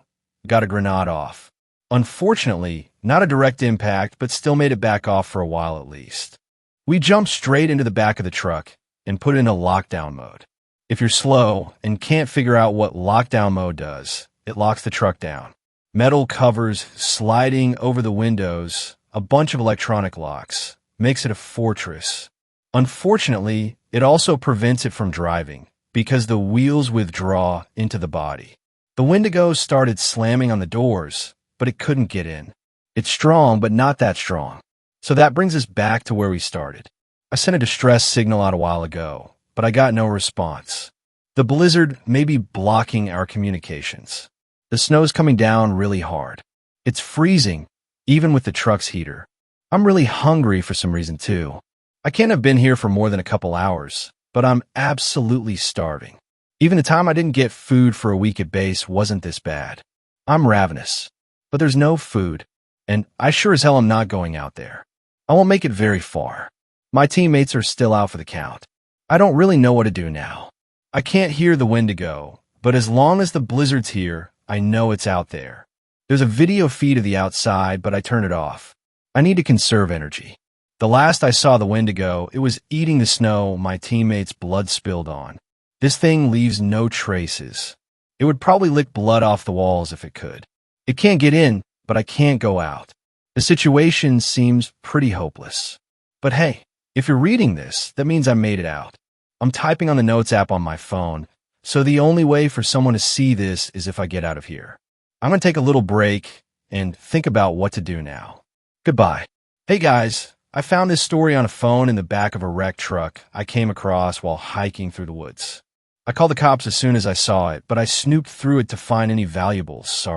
got a grenade off. Unfortunately, not a direct impact, but still made it back off for a while at least. We jumped straight into the back of the truck and put it in a lockdown mode. If you're slow and can't figure out what lockdown mode does, it locks the truck down. Metal covers sliding over the windows, a bunch of electronic locks, makes it a fortress. Unfortunately, it also prevents it from driving because the wheels withdraw into the body. The Wendigo started slamming on the doors, but it couldn't get in. It's strong, but not that strong. So that brings us back to where we started. I sent a distress signal out a while ago, but I got no response. The blizzard may be blocking our communications. The snow's coming down really hard. It's freezing, even with the truck's heater. I'm really hungry for some reason too. I can't have been here for more than a couple hours, but I'm absolutely starving. Even the time I didn't get food for a week at base wasn't this bad. I'm ravenous, but there's no food, and I sure as hell am not going out there. I won't make it very far. My teammates are still out for the count. I don't really know what to do now. I can't hear the Wendigo, but as long as the blizzard's here, I know it's out there. There's a video feed of the outside, but I turned it off. I need to conserve energy. The last I saw the Wendigo, it was eating the snow my teammates' blood spilled on. This thing leaves no traces. It would probably lick blood off the walls if it could. It can't get in, but I can't go out. The situation seems pretty hopeless. But hey, if you're reading this, that means I made it out. I'm typing on the notes app on my phone, so the only way for someone to see this is if I get out of here. I'm going to take a little break and think about what to do now. Goodbye. Hey guys, I found this story on a phone in the back of a wrecked truck I came across while hiking through the woods. I called the cops as soon as I saw it, but I snooped through it to find any valuables,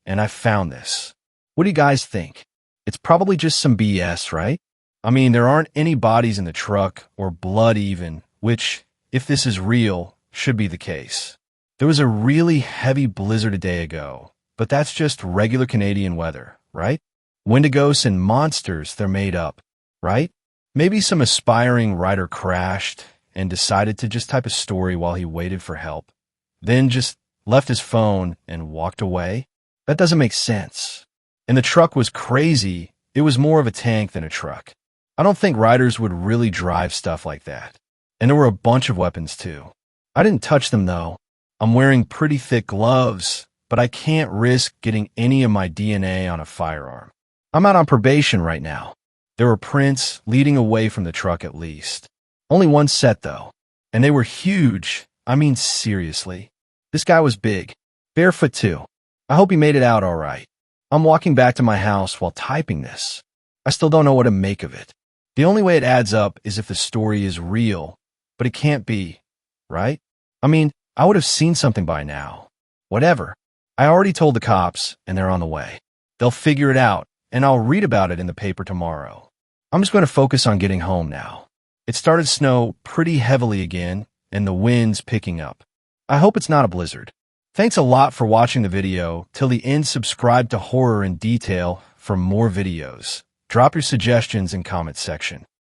and I found this. What do you guys think? It's probably just some BS, right? I mean, there aren't any bodies in the truck, or blood even, which, if this is real, should be the case. There was a really heavy blizzard a day ago, but that's just regular Canadian weather, right? Wendigos and monsters, they're made up, right? Maybe some aspiring writer crashed and decided to just type a story while he waited for help, then just left his phone and walked away. That doesn't make sense. And the truck was crazy. It was more of a tank than a truck. I don't think writers would really drive stuff like that. And there were a bunch of weapons too. I didn't touch them though. I'm wearing pretty thick gloves, but I can't risk getting any of my DNA on a firearm. I'm out on probation right now. There were prints leading away from the truck at least. Only one set though. And they were huge. I mean, seriously. This guy was big. Barefoot too. I hope he made it out all right. I'm walking back to my house while typing this. I still don't know what to make of it. The only way it adds up is if the story is real, but it can't be, right? I mean, I would have seen something by now. Whatever. I already told the cops, and they're on the way. They'll figure it out, and I'll read about it in the paper tomorrow. I'm just going to focus on getting home now. It started to snow pretty heavily again, and the wind's picking up. I hope it's not a blizzard. Thanks a lot for watching the video. Till the end, subscribe to Horror in Detail for more videos. Drop your suggestions in comment section.